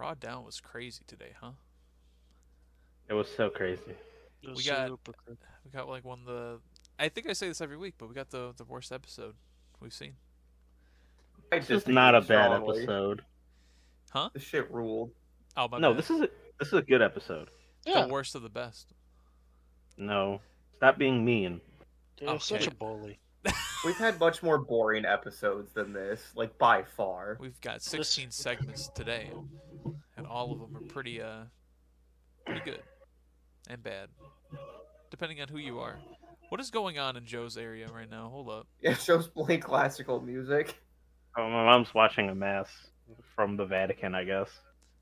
Raw down was crazy today, huh? It was so crazy. It was We got super crazy. we got like one of the. I think I say this every week, but we got the worst episode we've seen. I This is not a disagree bad strongly. episode. Huh? This shit ruled. Oh my No, bad. this is a good episode. Yeah, The worst of the best. No, stop being mean. you're such Okay. a bully. We've had much more boring episodes than this, like by far. We've got 16 segments today, and all of them are pretty good and bad, depending on who you are. What is going on in Joe's area right now? Hold up. Yeah, shows playing classical music. Oh, my mom's watching a mass from the Vatican, I guess.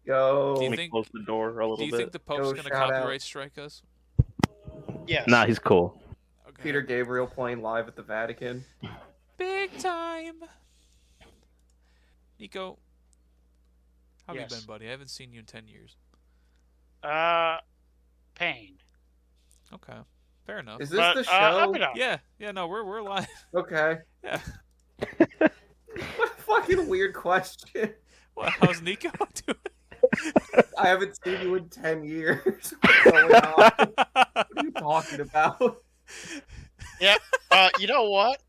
Yo. Do you Let me think- close the door a Do little you bit. think the Pope's Yo, gonna shout out. copyright strike us? Yes. Nah, he's cool. Okay. Peter Gabriel playing live at the Vatican. Big time. Nico, how have Yes. you been, buddy? I haven't seen you in 10 years. Pain. Okay, fair enough. Is this But, the show? I'll be honest. Yeah, no, we're live. Okay. Yeah. What a fucking weird question. Well, how's Nico doing? I haven't seen you in 10 years. What's going on? What are you talking about? You know what?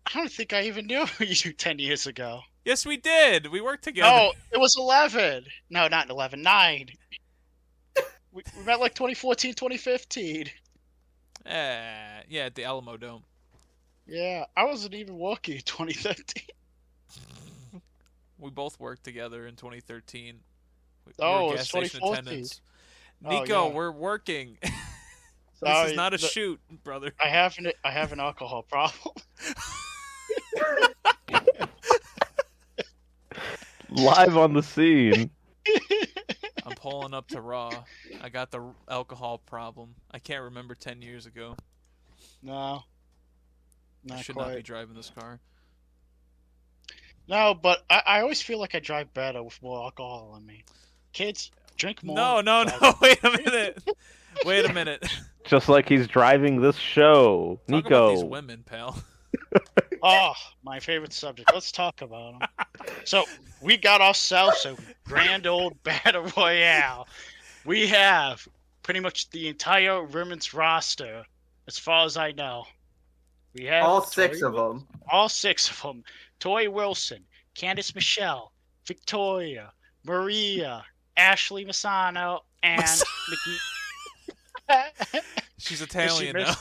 I don't think I even knew you 10 years ago. Yes, we did. We worked together. No, it was 11. No, not 11. 9. We met like 2014, 2015. Yeah, at the Alamo Dome. Yeah, I wasn't even working in 2013. We both worked together in 2013. We Oh, were it's gas station 2014. attendants. Oh, Nico, yeah. we're working. This Sorry, is not a the- shoot, brother. I have an alcohol problem. Live on the scene. I'm pulling up to Raw. I got the alcohol problem. I can't remember 10 years ago. No. I Not should not be quite. driving this car. No, but I always feel like I drive better with more alcohol on me. Kids, drink more. No, drive- wait a minute. Wait a minute. Just like he's driving this show. Talk about these Nico. women, pal. Oh, my favorite subject. Let's talk about them. So, we got ourselves a grand old battle royale. We have pretty much the entire women's roster, as far as I know. We have All 6 of them. all 6 of them. Toy Wilson, Candice Michelle, Victoria, Maria, Ashley Masano, and Nikki. She's Italian now.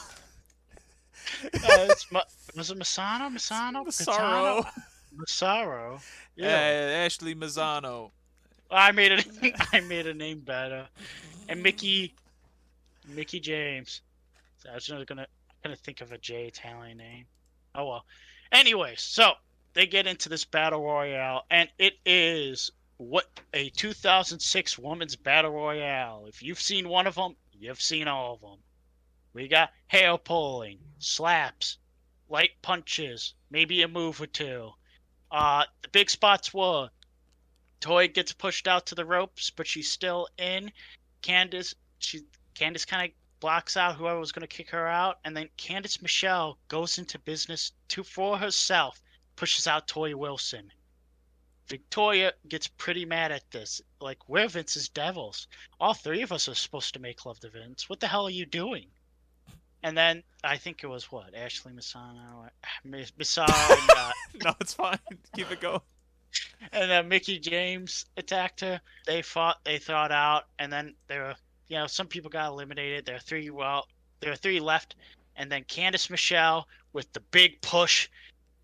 Was it Masano? Massaro. Massaro. Yeah. Ashley Mazzano. I made it. I made a name better. And Mickey James. So I was just gonna think of a J Italian name. Oh well. Anyways, so they get into this battle royale, and it is a 2006 women's battle royale. If you've seen one of them, you've seen all of them. We got hair pulling, slaps, light punches, maybe a move or two. The big spots were Toy gets pushed out to the ropes, but she's still in. Candice kind of blocks out whoever was going to kick her out, and then Candice Michelle goes into business for herself, pushes out Toy Wilson. Victoria gets pretty mad at this. Like, we're Vince's devils. All 3 of us are supposed to make love to Vince. What the hell are you doing? And then I think it was Ashley Masano, Masano, No, it's fine. Keep it going. and then Mickey James attacked her. They fought out, and then there were, some people got eliminated. There are 3 left, and then Candice Michelle with the big push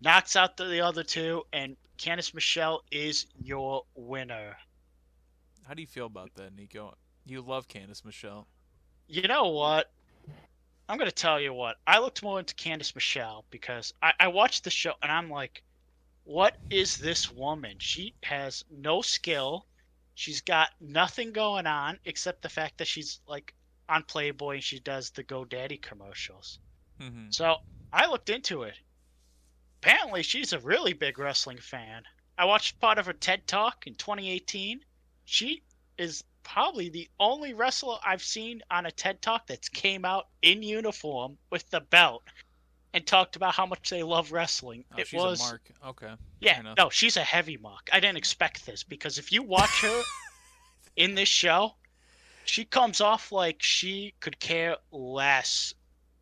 knocks out the other 2, and Candice Michelle is your winner. How do you feel about that, Nico? You love Candice Michelle. You know what? I'm going to tell you what. I looked more into Candice Michelle because I watched the show and I'm like, what is this woman? She has no skill. She's got nothing going on except the fact that she's like on Playboy and she does the GoDaddy commercials. Mm-hmm. So I looked into it. Apparently, she's a really big wrestling fan. I watched part of her TED Talk in 2018. She is probably the only wrestler I've seen on a TED Talk that's came out in uniform with the belt and talked about how much they love wrestling. Oh, she's a mark. Okay. Yeah, Fair enough. no, she's a heavy mark. I didn't expect this because if you watch her in this show, she comes off like she could care less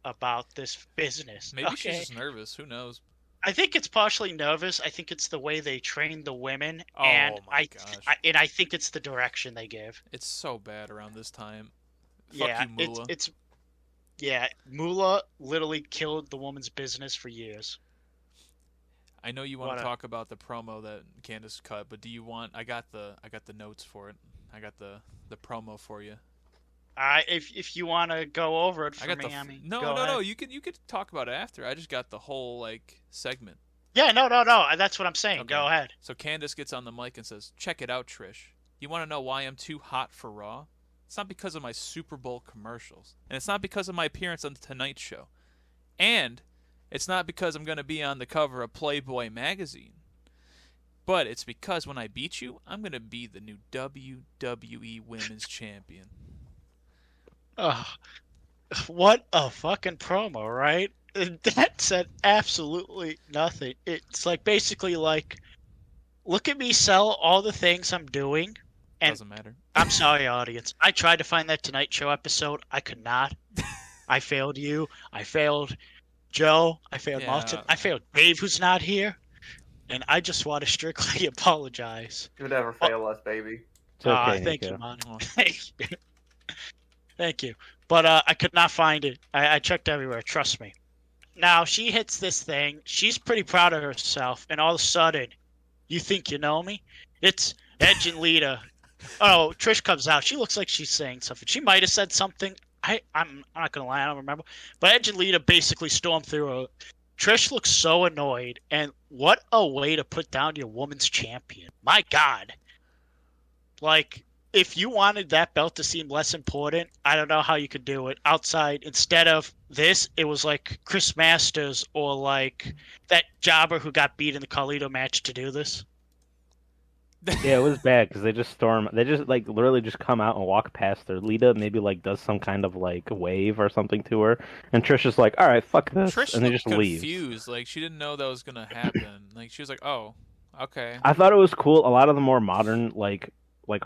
about this business. Maybe okay? she's just nervous. Who knows? I think it's partially nervous. I think it's the way they train the women, Oh and my gosh. I think it's the direction they give. It's so bad around this time. Fuck Yeah, you, Moolah. yeah. Moolah literally killed the woman's business for years. I know you want What to a- talk about the promo that Candace cut, but do you want? I got the notes for it. I got the promo for you. If you want to go over it for I got me, the I mean, no go no no. ahead. You could talk about it after. I just got the whole like segment. Yeah, no. That's what I'm saying. Okay. Go ahead. So Candace gets on the mic and says, "Check it out, Trish. You want to know why I'm too hot for Raw? It's not because of my Super Bowl commercials, and it's not because of my appearance on the Tonight Show, and it's not because I'm going to be on the cover of Playboy magazine. But it's because when I beat you, I'm going to be the new WWE Women's Champion." Ugh. What a fucking promo, right? That said absolutely nothing. It's like basically like, look at me sell all the things I'm doing. And Doesn't matter. I'm sorry, audience. I tried to find that Tonight Show episode. I could not. I failed you. I failed Joe. I failed Yeah. Martin. I failed Dave, who's not here. And I just want to strictly apologize. You never fail us, baby. It's okay, Thank Nico. you, man. Oh. Thank you. Thank you. But I could not find it. I checked everywhere. Trust me. Now, she hits this thing. She's pretty proud of herself. And all of a sudden, you think you know me? It's Edge and Lita. Oh, Trish comes out. She looks like she's saying something. She might have said something. I'm not going to lie. I don't remember. But Edge and Lita basically stormed through her. Trish looks so annoyed. And what a way to put down your woman's champion. My God. Like, if you wanted that belt to seem less important, I don't know how you could do it. Outside, instead of this, it was like Chris Masters or like that jobber who got beat in the Carlito match to do this. Yeah, it was bad because they just storm. They just like literally just come out and walk past her. Lita maybe like does some kind of like wave or something to her, and Trish is like, "All right, fuck this," Trish and they looked just leave. confused. Like she didn't know that was gonna happen. Like she was like, "Oh, okay." I thought it was cool. A lot of the more modern like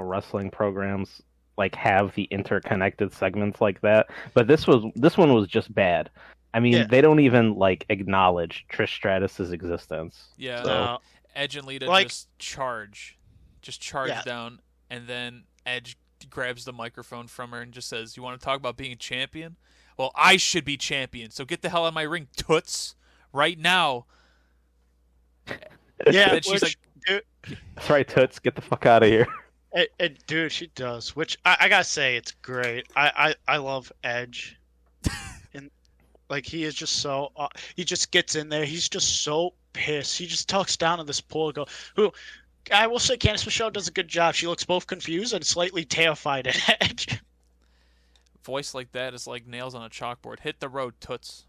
wrestling programs like have the interconnected segments like that, but this one was just bad. I mean, Yeah. they don't even like acknowledge Trish Stratus's existence. Yeah. So, Edge and Lita like- just charge Yeah. down, and then Edge grabs the microphone from her and just says, "You want to talk about being champion? Well, I should be champion. So get the hell out of my ring, toots, right now." yeah, then she's which, dude, That's right, Toots, get the fuck out of here. dude, she does. Which I gotta say, it's great. I love Edge, and like he is just so he just gets in there. He's just so pissed. He just talks down to this poor girl who. I will say Candice Michelle does a good job. She looks both confused and slightly terrified at Edge. Voice like that is like nails on a chalkboard. Hit the road, toots.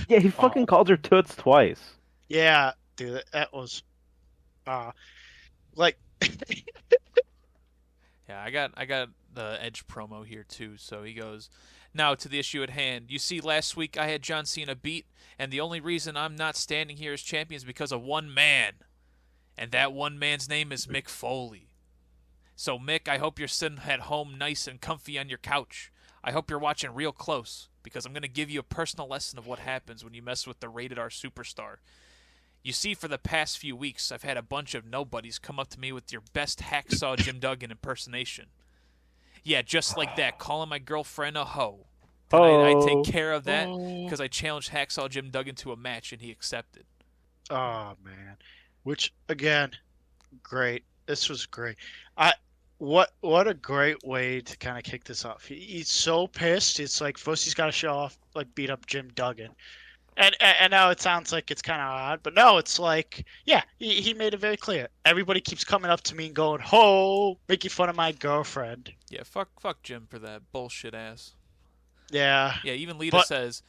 Yeah, he fucking called her Toots twice. Yeah, dude, that was, like, Yeah, I got the Edge promo here too. So he goes, "Now to the issue at hand. You see, last week I had John Cena beat, and the only reason I'm not standing here as champion is because of one man. And that one man's name is Mick Foley. So, Mick, I hope you're sitting at home nice and comfy on your couch. I hope you're watching real close, because I'm going to give you a personal lesson of what happens when you mess with the rated R superstar. You see, for the past few weeks, I've had a bunch of nobodies come up to me with your best hacksaw Jim Duggan impersonation. Yeah, just like that, calling my girlfriend a hoe. Tonight, I take care of that because I challenged Hacksaw Jim Duggan to a match, and he accepted." oh man, which again, great. This was great. What a great way to kind of kick this off. He's so pissed. It's like first he's got to show off, like beat up Jim Duggan, and now it sounds like it's kind of odd, but no, it's like yeah, he made it very clear. Everybody keeps coming up to me and going, "Ho, making fun of my girlfriend." Yeah, fuck Jim for that bullshit ass. Yeah, Yeah, even Lita But- says,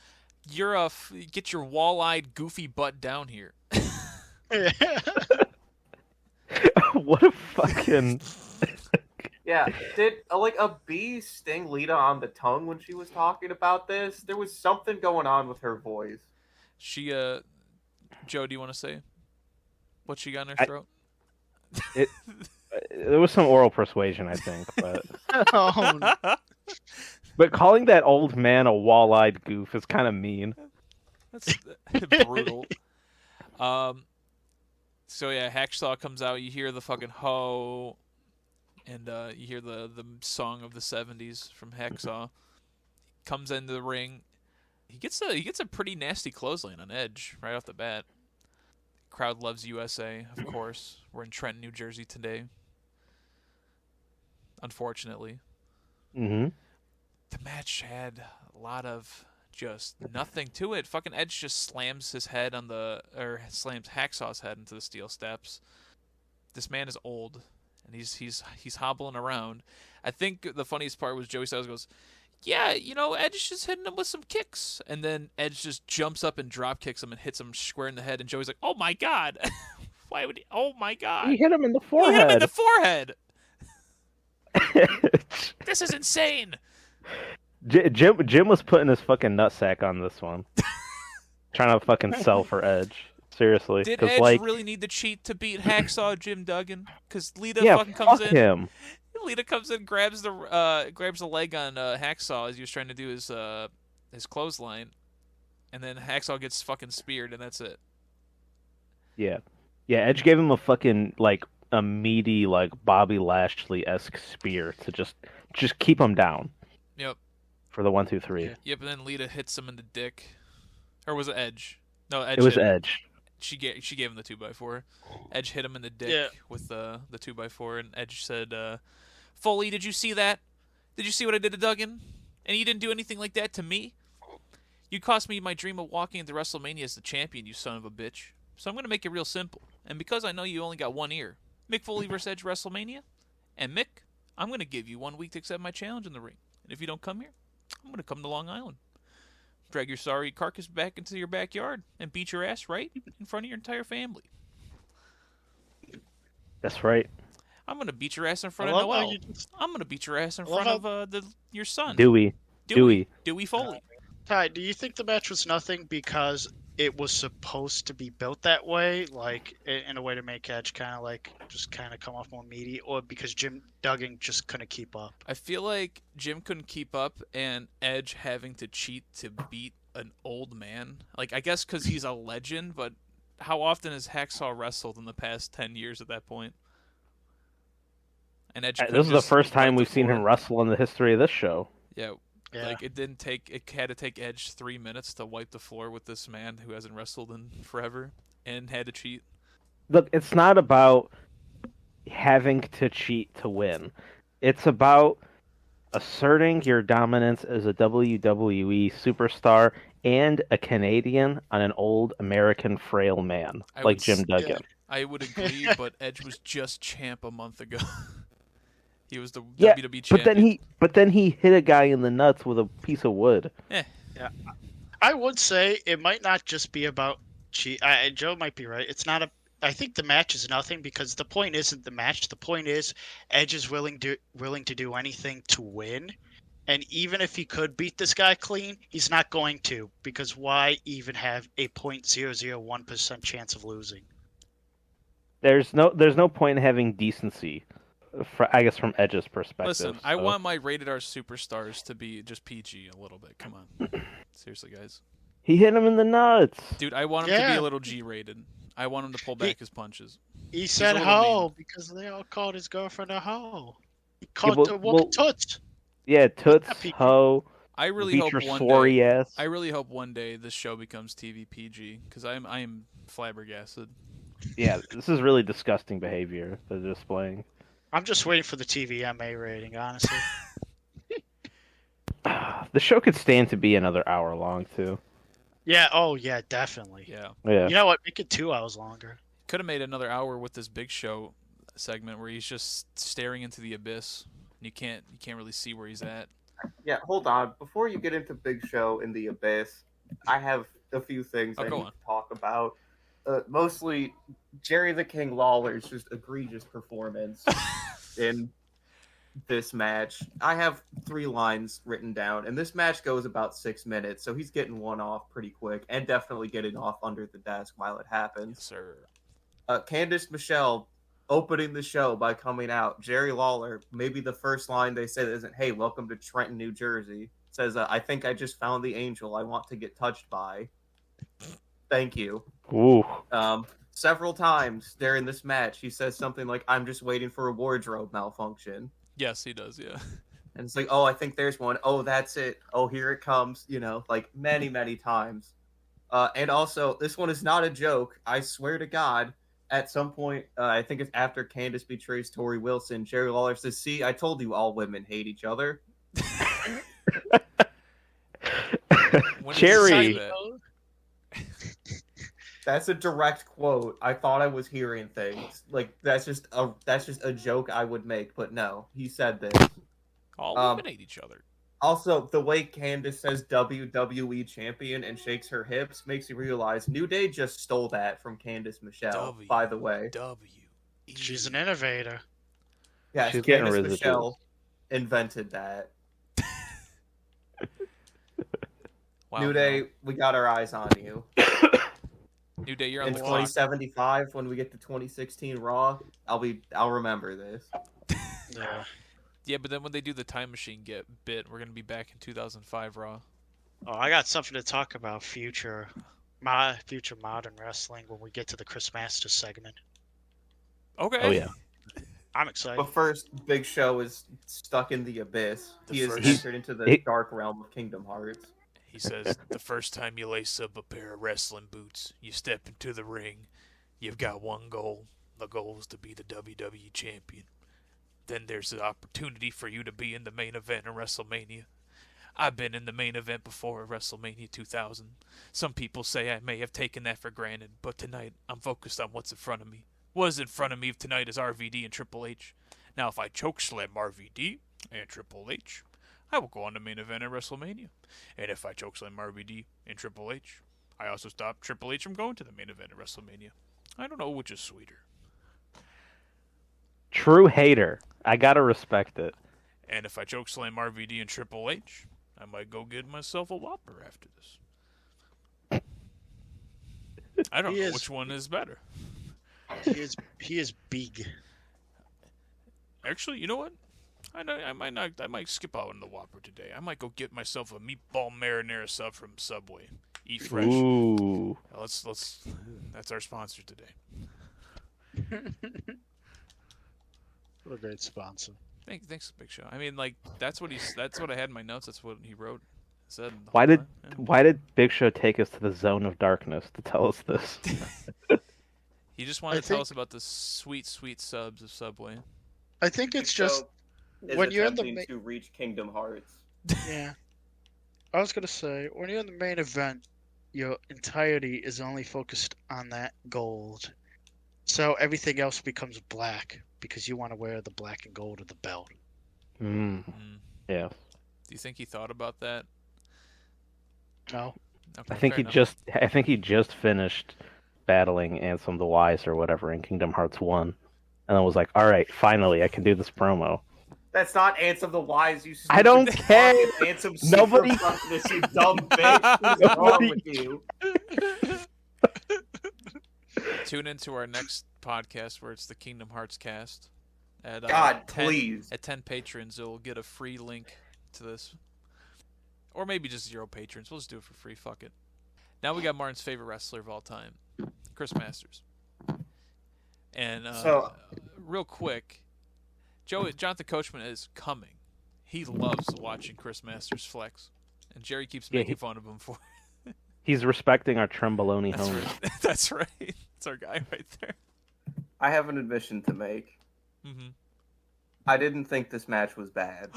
"You're get your wall-eyed, goofy butt down here." What a fucking... Yeah, did like a bee sting Lita on the tongue when she was talking about this? There was something going on with her voice. She, Joe, do you want to say what she got in her I- throat? There was some oral persuasion, I think, but Oh, no. but calling that old man a wall-eyed goof is kind of mean. That's brutal. So yeah, Hacksaw comes out. You hear the fucking ho, and you hear the song of the '70s from Hacksaw. Comes into the ring. He gets a pretty nasty clothesline on Edge right off the bat. Crowd loves USA, of course. We're in Trenton, New Jersey today. Unfortunately. Mm-hmm. The match had a lot of just nothing to it. Fucking Edge just slams slams Hacksaw's head into the steel steps. This man is old, and he's hobbling around. I think the funniest part was Joey Styles goes, "Yeah, Edge is just hitting him with some kicks," and then Edge just jumps up and drop kicks him and hits him square in the head. And Joey's like, "Oh my god, why would he? Oh my god, He hit him in the He forehead. hit him in the forehead. This is insane." Jim was putting his fucking nutsack on this one, trying to fucking sell for Edge. Seriously, Did 'cause, Edge really need to cheat to beat Hacksaw Jim Duggan? Because Lita yeah, fucking comes fuck in. him. Lita comes in, grabs the leg on Hacksaw as he was trying to do his clothesline, and then Hacksaw gets fucking speared, and that's it. Yeah, Edge gave him a fucking like a meaty like Bobby Lashley-esque spear to just keep him down. Yep. For the 1, 2, 3. Yep, and then Lita hits him in the dick, or was it Edge? No, Edge. It was hit him. Edge. She gave him the 2x4. Edge hit him in the dick with the 2x4, and Edge said, "Foley, did you see that? Did you see what I did to Duggan? And you didn't do anything like that to me? You cost me my dream of walking into WrestleMania as the champion, you son of a bitch. So I'm going to make it real simple. And because I know you only got one ear, Mick Foley vs. Edge WrestleMania. And Mick, I'm going to give you 1 week to accept my challenge in the ring. And if you don't come here, I'm going to come to Long Island. Drag your sorry carcass back into your backyard and beat your ass right in front of your entire family. That's right. I'm going to beat your ass in front of Noel. I'm going to beat your ass in front of your son. Dewey Foley. Ty, do you think the match was nothing because it was supposed to be built that way, like in a way to make Edge kind of come off more meaty, or because Jim Duggan just couldn't keep up? I feel like Jim couldn't keep up, and Edge having to cheat to beat an old man. Like, I guess because he's a legend, but how often has Hacksaw wrestled in the past 10 years at that point? And Edge. This is the first time we've seen him wrestle in the history of this show. Yeah. Like, it had to take Edge 3 minutes to wipe the floor with this man who hasn't wrestled in forever and had to cheat. Look, it's not about having to cheat to win. It's about asserting your dominance as a WWE superstar and a Canadian on an old American frail man like Jim Duggan. Yeah. I would agree, but Edge was just champ a month ago. He was the WWE champion. But then he hit a guy in the nuts with a piece of wood. Yeah. I would say it might not just be about cheat. Joe might be right. It's not I think the match is nothing because the point isn't the match. The point is Edge is willing to do anything to win. And even if he could beat this guy clean, he's not going to, because why even have a 0.001% chance of losing? There's no point in having decency. I guess from Edge's perspective. Listen, I want my rated R superstars to be just PG a little bit. Come on. Seriously, guys. He hit him in the nuts. Dude, I want him to be a little G-rated. I want him to pull back his punches. He said hoe because they all called his girlfriend a hoe. He called the woman Toots. Yeah, Toots, hoe. I really hope one day this show becomes TV PG, because I am flabbergasted. Yeah, this is really disgusting behavior they're displaying. I'm just waiting for the TVMA rating, honestly. The show could stand to be another hour long, too. Yeah, oh yeah, definitely. Yeah. You know what? Make it 2 hours longer. Could have made another hour with this Big Show segment where he's just staring into the abyss. And you can't really see where he's at. Yeah, hold on. Before you get into Big Show in the abyss, I have a few things I need to talk about. Mostly Jerry the King Lawler's just egregious performance in this match. I have 3 lines written down, and this match goes about 6 minutes, so he's getting one off pretty quick, and definitely getting off under the desk while it happens. Yes, sir. Candice Michelle opening the show by coming out. Jerry Lawler, maybe the first line they say isn't, "Hey, welcome to Trenton, New Jersey." Says, "I think I just found the angel I want to get touched by. Thank you." Ooh. Several times during this match, he says something like, "I'm just waiting for a wardrobe malfunction." Yes, he does. Yeah. And it's like, "Oh, I think there's one. Oh, that's it. Oh, here it comes." You know, like many, many times. And also, this one is not a joke. I swear to God, at some point, I think it's after Candice betrays Tori Wilson, Jerry Lawler says, "See, I told you all women hate each other." Cherry. That's a direct quote. I thought I was hearing things. Like that's just a joke I would make, but no, he said this. All women hate each other. Also, the way Candice says WWE champion and shakes her hips makes you realize New Day just stole that from Candice Michelle, by the way. She's an innovator. Yeah, she's getting Candice residuals. Michelle invented that. Wow, New Day, we got our eyes on you. New Day, you're on In the clock. 2075, when we get to 2016 Raw, I'll remember this. Yeah. Yeah, but then when they do the time machine bit, we're gonna be back in 2005 Raw. Oh, I got something to talk about future modern wrestling when we get to the Chris Masters segment. Okay. Oh yeah. I'm excited. But first, Big Show is stuck in the abyss. He is first- entered into the dark realm of Kingdom Hearts. He says, the first time you lace up a pair of wrestling boots, you step into the ring, you've got one goal. The goal is to be the WWE champion. Then there's the opportunity for you to be in the main event of WrestleMania. I've been in the main event before at WrestleMania 2000. Some people say I may have taken that for granted, but tonight I'm focused on what's in front of me. What is in front of me tonight is RVD and Triple H. Now if I chokeslam RVD and Triple H, I will go on the main event at WrestleMania. And if I chokeslam RVD and Triple H, I also stop Triple H from going to the main event at WrestleMania. I don't know which is sweeter. True hater. I gotta respect it. And if I chokeslam RVD and Triple H, I might go get myself a Whopper after this. I don't know which one is better. He is big. Actually, you know what? I might skip out on the Whopper today. I might go get myself a meatball marinara sub from Subway. Eat fresh. Ooh. Let's. That's our sponsor today. What a great sponsor. Thanks, Big Show. I mean, like that's what I had in my notes. That's what he wrote. Said. Why did Big Show take us to the zone of darkness to tell us this? He just wanted to tell us about the sweet, sweet subs of Subway. I think it's Big just Show is when you're in the attempting to reach Kingdom Hearts. yeah. I was gonna say when you're in the main event, your entirety is only focused on that gold, so everything else becomes black because you want to wear the black and gold of the belt. Yeah. Do you think he thought about that? No. Okay, I think he just finished battling Ansem the Wise or whatever in Kingdom Hearts 1. And then was like, all right, finally I can do this promo. That's not Ansem the Wise, you I don't care. Ansem Nobody- this, you dumb bitch. What's wrong with you? Tune into our next podcast where it's the Kingdom Hearts cast. At, God, 10, please. At 10 patrons, you'll get a free link to this. Or maybe just 0 patrons. We'll just do it for free. Fuck it. Now we got Martin's favorite wrestler of all time, Chris Masters. And real quick, Jonathan Coachman is coming. He loves watching Chris Masters flex. And Jerry keeps making fun of him for it. He's respecting our Tremboloni That's home. right. That's right. That's our guy right there. I have an admission to make. Mm-hmm. I didn't think this match was bad.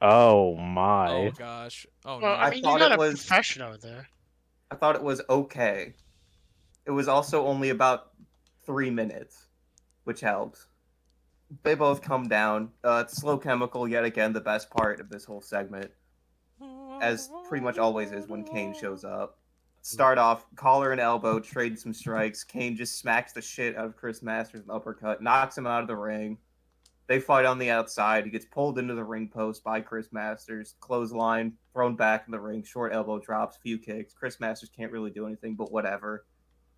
Oh my. Oh gosh. Oh no. Well, I mean, you got a professional there. I thought it was okay. It was also only about 3 minutes, which helps. They both come down. Slow Chemical, yet again, the best part of this whole segment. As pretty much always is when Kane shows up. Start off, collar and elbow, trade some strikes. Kane just smacks the shit out of Chris Masters with an uppercut, knocks him out of the ring. They fight on the outside. He gets pulled into the ring post by Chris Masters. Clothesline, thrown back in the ring, short elbow drops, few kicks. Chris Masters can't really do anything, but whatever.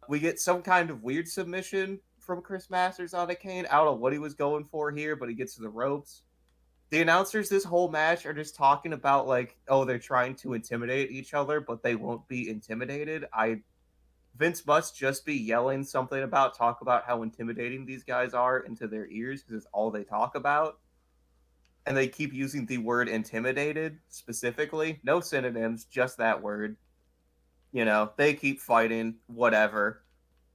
We get some kind of weird submission from Chris Masters onto Kane. I don't know what he was going for here, but he gets to the ropes. The announcers this whole match are just talking about like, oh, they're trying to intimidate each other, but they won't be intimidated. Vince must just be yelling something talk about how intimidating these guys are into their ears because it's all they talk about. And they keep using the word intimidated specifically. No synonyms, just that word. You know, they keep fighting, whatever.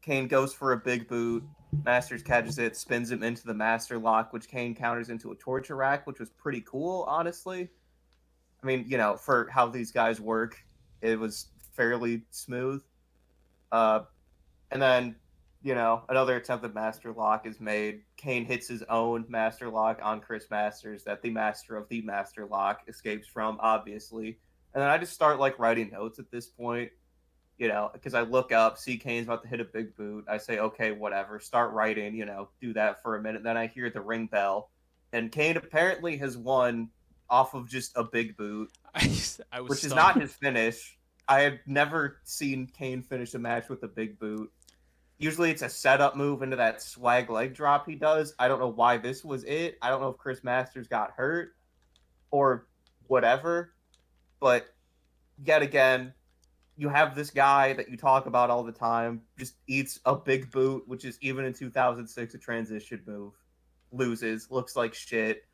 Kane goes for a big boot. Masters catches it, spins him into the master lock, which Kane counters into a torture rack, which was pretty cool, honestly. I mean, you know, for how these guys work, it was fairly smooth. And then, you know, another attempted master lock is made. Kane hits his own master lock on Chris Masters that the master of the master lock escapes from, obviously. And then I just start, like, writing notes at this point. You know, because I look up, see Kane's about to hit a big boot. I say, okay, whatever. Start writing, you know, do that for a minute. Then I hear the ring bell. And Kane apparently has won off of just a big boot, which is not his finish. I have never seen Kane finish a match with a big boot. Usually it's a setup move into that swag leg drop he does. I don't know why this was it. I don't know if Chris Masters got hurt or whatever. But yet again, you have this guy that you talk about all the time, just eats a big boot, which is even in 2006 a transition move. Loses, looks like shit.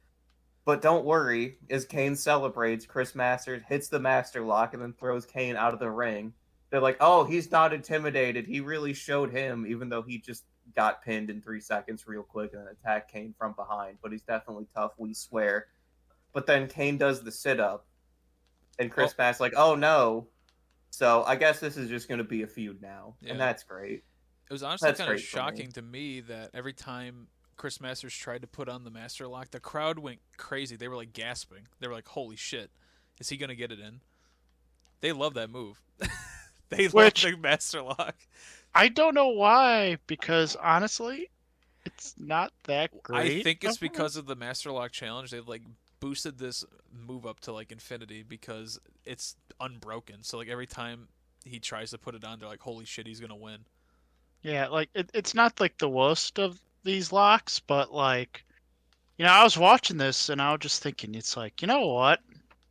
But don't worry, as Kane celebrates, Chris Masters hits the master lock and then throws Kane out of the ring. They're like, oh, he's not intimidated. He really showed him, even though he just got pinned in 3 seconds real quick and attacked Kane from behind. But he's definitely tough, we swear. But then Kane does the sit-up. And Chris Masters like, oh no. So I guess this is just going to be a feud now, and that's great. It was honestly kind of shocking to me that every time Chris Masters tried to put on the master lock, the crowd went crazy. They were like gasping. They were like, holy shit, is he going to get it in? They love that move. They love the master lock. I don't know why, because honestly, it's not that great. I think it's because of the master lock challenge. They've like boosted this move up to like infinity because it's unbroken. So like every time he tries to put it on, they're like, holy shit, he's gonna win. Yeah, like it's not like the worst of these locks, but like, you know, I was watching this and I was just thinking, it's like, you know what,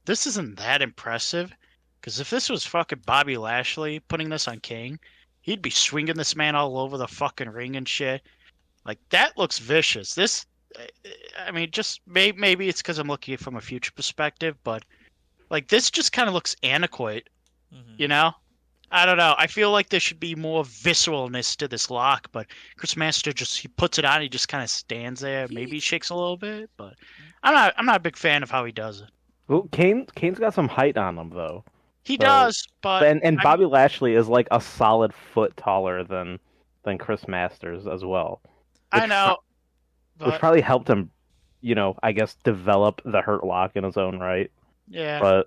this isn't that impressive, because if this was fucking Bobby Lashley putting this on King, he'd be swinging this man all over the fucking ring and shit. Like, that looks vicious. This, I mean, just maybe it's because I'm looking at it from a future perspective, but like this just kind of looks antiquated, you know? I don't know. I feel like there should be more visceralness to this lock, but Chris Master he puts it on, he just kind of stands there. Maybe he shakes a little bit, but I'm not a big fan of how he does it. Well, Kane's got some height on him though. He does, but and Bobby Lashley is like a solid foot taller than Chris Masters as well. I know. Which probably helped him, you know, I guess, develop the Hurt Lock in his own right. Yeah, but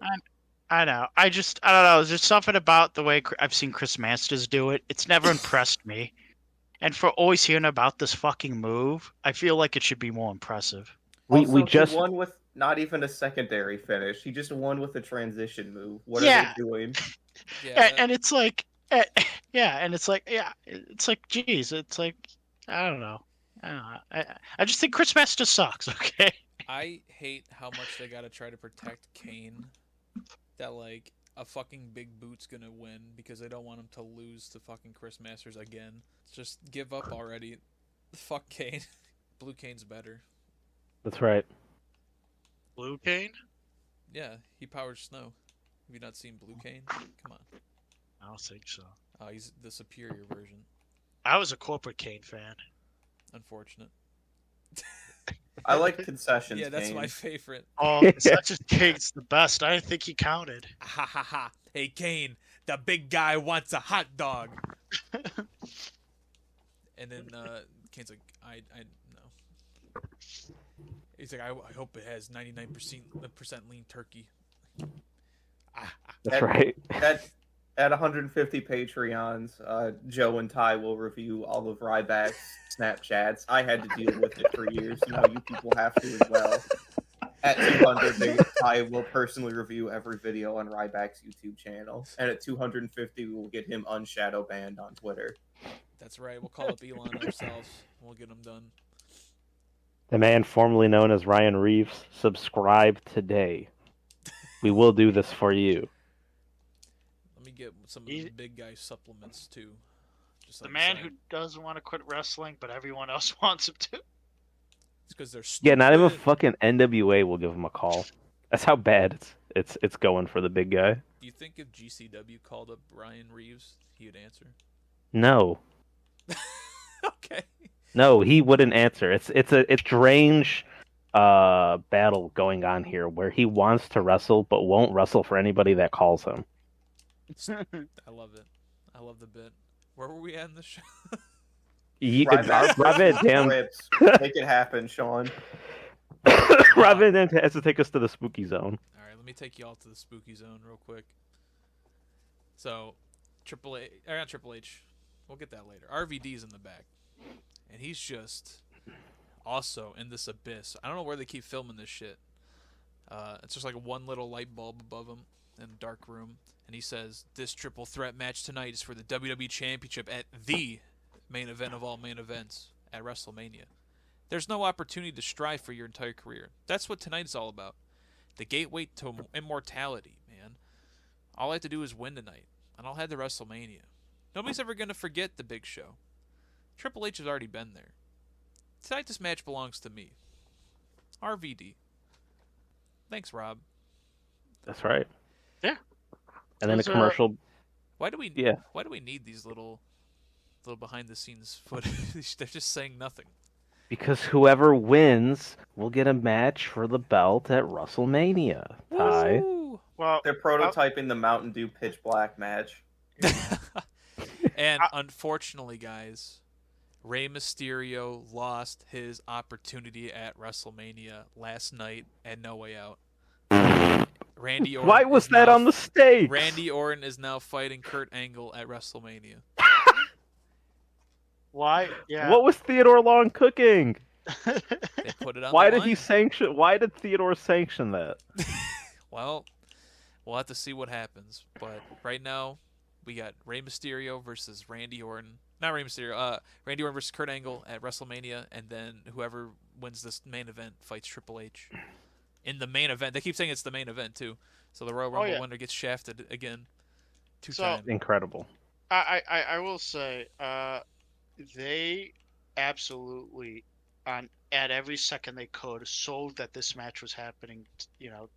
I know. I don't know. There's just something about the way I've seen Chris Masters do it. It's never impressed me. And for always hearing about this fucking move, I feel like it should be more impressive. We just won with not even a secondary finish. He just won with a transition move. What are they doing? And it's like, it's like, geez, it's like, I don't know. I just think Chris Masters sucks, okay? I hate how much they gotta try to protect Kane. That, like, a fucking big boot's gonna win because they don't want him to lose to fucking Chris Masters again. Just give up already. Fuck Kane. Blue Kane's better. That's right. Blue Kane? Yeah, he powers snow. Have you not seen Blue Kane? Come on. I don't think so. He's the superior version. I was a corporate Kane fan. Unfortunate. I like concessions. Yeah, that's Kane. my favorite. Oh, concessions Kane's the best. I didn't think he counted. Ha ha ha. Hey, Kane, the big guy wants a hot dog. And then Kane's like, I no. He's like, I hope it has 99% lean turkey. That's right. At 150 Patreons, Joe and Ty will review all of Ryback's Snapchats. I had to deal with it for years. Now you people have to as well. At 200, Ty will personally review every video on Ryback's YouTube channel. And at 250, we will get him unshadow banned on Twitter. That's right. We'll call up Elon ourselves. We'll get them done. The man formerly known as Ryan Reeves, subscribe today. We will do this for you. Let me get some of the big guy supplements too. Just the man who doesn't want to quit wrestling, but everyone else wants him to. It's because they're stupid. Yeah, not even fucking NWA will give him a call. That's how bad it's going for the big guy. Do you think if GCW called up Ryan Reeves, he would answer? No. Okay. No, he wouldn't answer. It's a strange battle going on here where he wants to wrestle but won't wrestle for anybody that calls him. I love it. I love the bit. Where were we at in the show? Robin, damn. Make it happen, Sean. Robin has to take us to the spooky zone. All right, let me take you all to the spooky zone real quick. So, not Triple H. We'll get that later. RVD's in the back, and he's just also in this abyss. I don't know where they keep filming this shit. It's just like one little light bulb above him in a dark room, and he says, "This triple threat match tonight is for the WWE Championship at the main event of all main events at WrestleMania. There's no opportunity to strive for your entire career. That's what tonight is all about. The gateway to immortality, man. All I have to do is win tonight, and I'll head to WrestleMania. Nobody's ever going to forget the Big Show. Triple H has already been there. Tonight this match belongs to me. RVD." Thanks, Rob. That's right. Yeah. And then a commercial. Why do we need these little behind the scenes footage? They're just saying nothing. Because whoever wins will get a match for the belt at WrestleMania. Ty. Well, they're prototyping the Mountain Dew Pitch Black match. And unfortunately, guys, Rey Mysterio lost his opportunity at WrestleMania last night at No Way Out. Randy Orton. Why was that on the stage? Randy Orton is now fighting Kurt Angle at WrestleMania. Why? Yeah. What was Theodore Long cooking? They put it on. Why did he sanction? Why did Theodore sanction that? Well, we'll have to see what happens. But right now, we got Rey Mysterio versus Randy Orton. Not Rey Mysterio. Randy Orton versus Kurt Angle at WrestleMania, and then whoever wins this main event fights Triple H in the main event. They keep saying it's the main event too. So the Royal Rumble winner gets shafted again. Two times. Incredible. I will say, they absolutely at every second they could sold that this match was happening.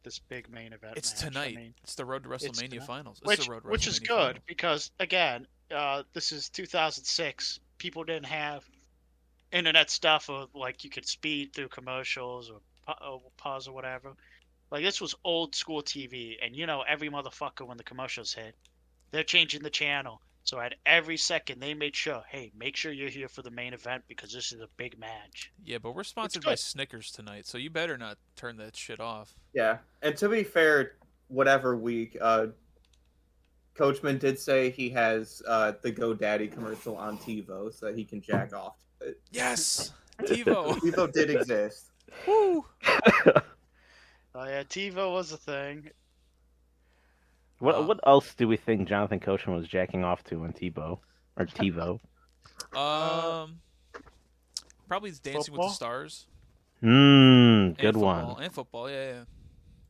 This big main event. It's match. tonight. I mean, it's the Road to WrestleMania finals. Which is good because again, this is 2006. People didn't have internet stuff of like you could speed through commercials or pause or whatever. Like this was old school TV, and every motherfucker when the commercials hit, they're changing the channel. So at every second, they made sure, hey, make sure you're here for the main event because this is a big match. Yeah, but we're sponsored by Snickers tonight, so you better not turn that shit off. Yeah, and to be fair, whatever week, Coachman did say he has the GoDaddy commercial on TiVo so that he can jack off to it. Yes! TiVo! TiVo did exist. Woo! Oh yeah, TiVo was a thing. What else do we think Jonathan Coachman was jacking off to on TiVo? Or TiVo? Probably Dancing with the Stars. Good one. And football, yeah.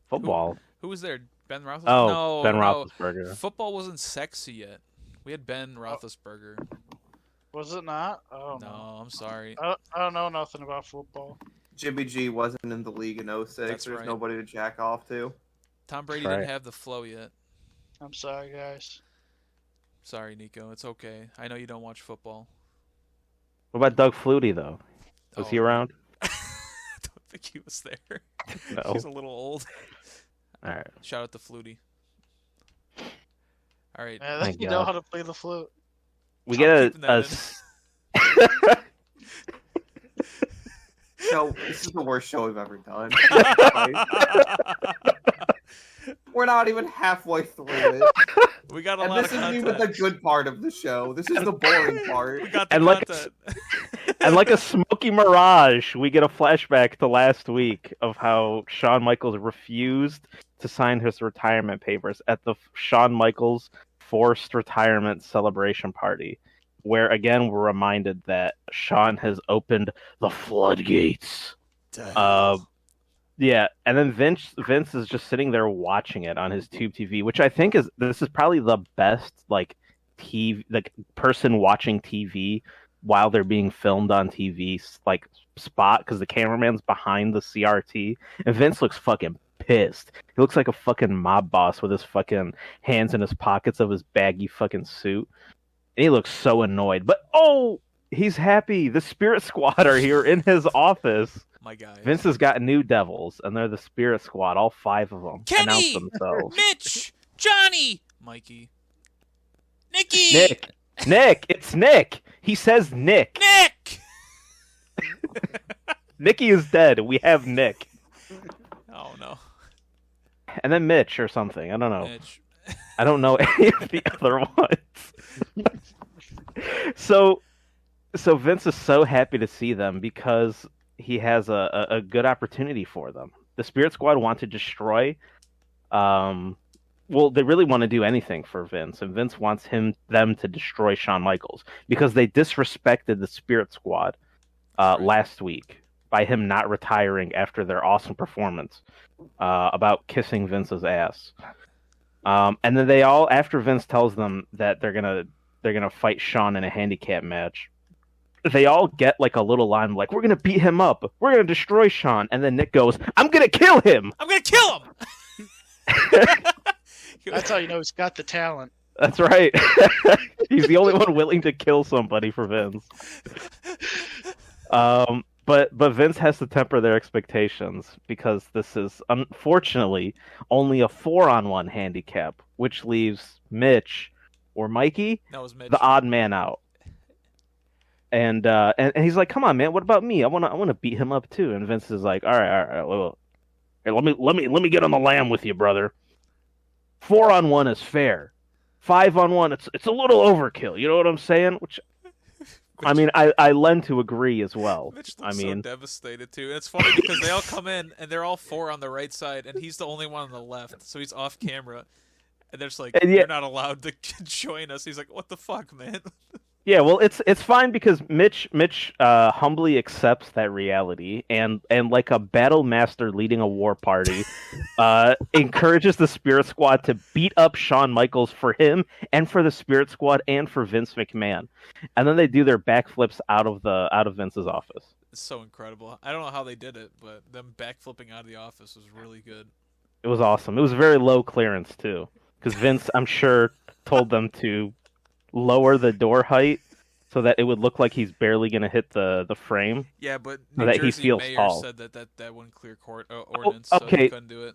Football. Who was there? Ben Roethlisberger? Oh, no, Ben Roethlisberger. No. Football wasn't sexy yet. We had Ben Roethlisberger. Was it not? Oh no, I'm sorry. I don't know nothing about football. Jimmy G wasn't in the league in 06. That's There's right. nobody to jack off to. Tom Brady didn't have the flow yet. I'm sorry, guys. Sorry, Nico. It's okay. I know you don't watch football. What about Doug Flutie, though? Was he around? I don't think he was there. No. He's a little old. All right. Shout out to Flutie. All right. Yeah, you know how to play the flute. We get a So, this is the worst show we've ever done. We're not even halfway through it. We got a lot of content. And this isn't even the good part of the show. This is the boring part. We got the content. And like a smoky mirage, we get a flashback to last week of how Shawn Michaels refused to sign his retirement papers at the Shawn Michaels forced retirement celebration party. where again we're reminded that Sean has opened the floodgates. Yeah, and then Vince is just sitting there watching it on his tube TV, which I think is probably the best like TV like person watching TV while they're being filmed on TV like spot, because the cameraman's behind the CRT and Vince looks fucking pissed. He looks like a fucking mob boss with his fucking hands in his pockets of his baggy fucking suit. And he looks so annoyed. But he's happy. The Spirit Squad are here in his office. My guys. Vince has got new devils, and they're the Spirit Squad, all 5 of them. Kenny! Announce themselves. Mitch! Johnny! Mikey. Nicky! Nick! It's Nick! He says Nick! Nick! Nicky is dead. We have Nick. Oh, no. And then Mitch or something. I don't know. Mitch. I don't know any of the other ones. So Vince is so happy to see them because he has a good opportunity for them. The Spirit Squad want to destroy. Well, they really want to do anything for Vince, and Vince wants them to destroy Shawn Michaels because they disrespected the Spirit Squad last week by him not retiring after their awesome performance about kissing Vince's ass. And then they all, after Vince tells them that they're gonna fight Shawn in a handicap match, they all get like a little line like, "We're gonna beat him up. We're gonna destroy Shawn." And then Nick goes, "I'm gonna kill him. I'm gonna kill him." That's how you know he's got the talent. That's right. He's the only one willing to kill somebody for Vince. But Vince has to temper their expectations because this is unfortunately only a 4-on-1 handicap, which leaves Mitch or Mikey, That was Mitch. the odd man out. And he's like, "Come on, man, what about me? I wanna beat him up too." And Vince is like, "All right, well, hey, let me get on the lam with you, brother. 4-on-1 is fair. 5-on-1, it's a little overkill. You know what I'm saying?" Which, I mean, I lend to agree as well. Mitch looks so devastated too. And it's funny because they all come in and they're all 4 on the right side, and he's the only one on the left, so he's off camera. And they're just like, "You're not allowed to join us." He's like, "What the fuck, man?" Yeah, well, it's fine because Mitch humbly accepts that reality and like a battle master leading a war party, encourages the Spirit Squad to beat up Shawn Michaels for him and for the Spirit Squad and for Vince McMahon, and then they do their backflips out of Vince's office. It's so incredible. I don't know how they did it, but them backflipping out of the office was really good. It was awesome. It was very low clearance too, because Vince, I'm sure, told them to lower the door height so that it would look like he's barely going to hit the frame. Yeah, but New New Jersey Jersey mayor tall. said that wouldn't clear court ordinance, so okay. they couldn't do it.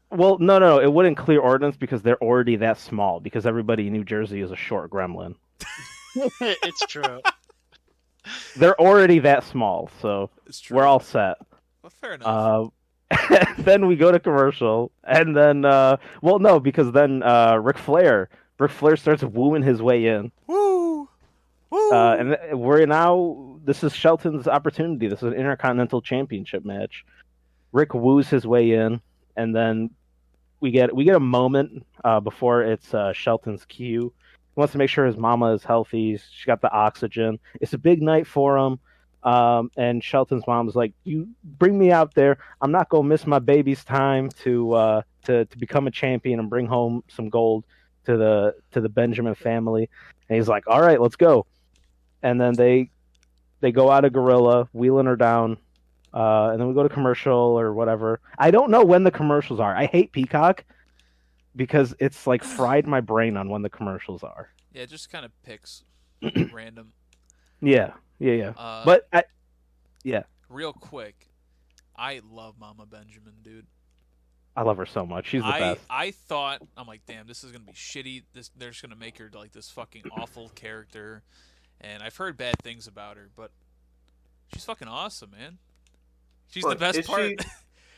Well, no, it wouldn't clear ordinance because they're already that small, because everybody in New Jersey is a short gremlin. It's true. They're already that small, so we're all set. Well, fair enough. Then we go to commercial, and then, well, no, because then Ric Flair starts wooing his way in. Woo! Woo! And this is Shelton's opportunity. This is an Intercontinental Championship match. Rick woos his way in, and then we get a moment before it's Shelton's cue. He wants to make sure his mama is healthy. She got the oxygen. It's a big night for him. And Shelton's mom's like, "You bring me out there. I'm not gonna miss my baby's time to become a champion and bring home some gold to the Benjamin family." And he's like, "All right, let's go." And then they go out of Gorilla, wheeling her down, and then we go to commercial or whatever. I don't know when the commercials are. I hate Peacock because it's like fried my brain on when the commercials are. Yeah, it just kind of picks random. Yeah. But real quick, I love Mama Benjamin, dude. I love her so much. She's the best. I thought, I'm like, damn, this is gonna be shitty. They're just gonna make her like this fucking awful character, and I've heard bad things about her, but she's fucking awesome, man. She's the best part.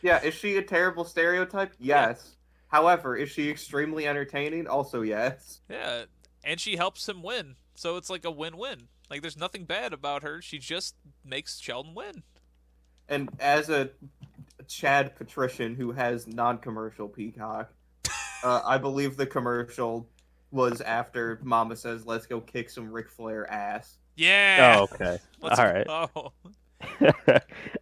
Is she a terrible stereotype? Yes. Yeah. However, is she extremely entertaining? Also, yes. Yeah, and she helps him win, so it's like a win-win. Like, there's nothing bad about her. She just makes Sheldon win. And as a Chad patrician who has non-commercial Peacock, I believe the commercial was after Mama says, "Let's go kick some Ric Flair ass." Yeah. Oh, okay. Let's All right. go.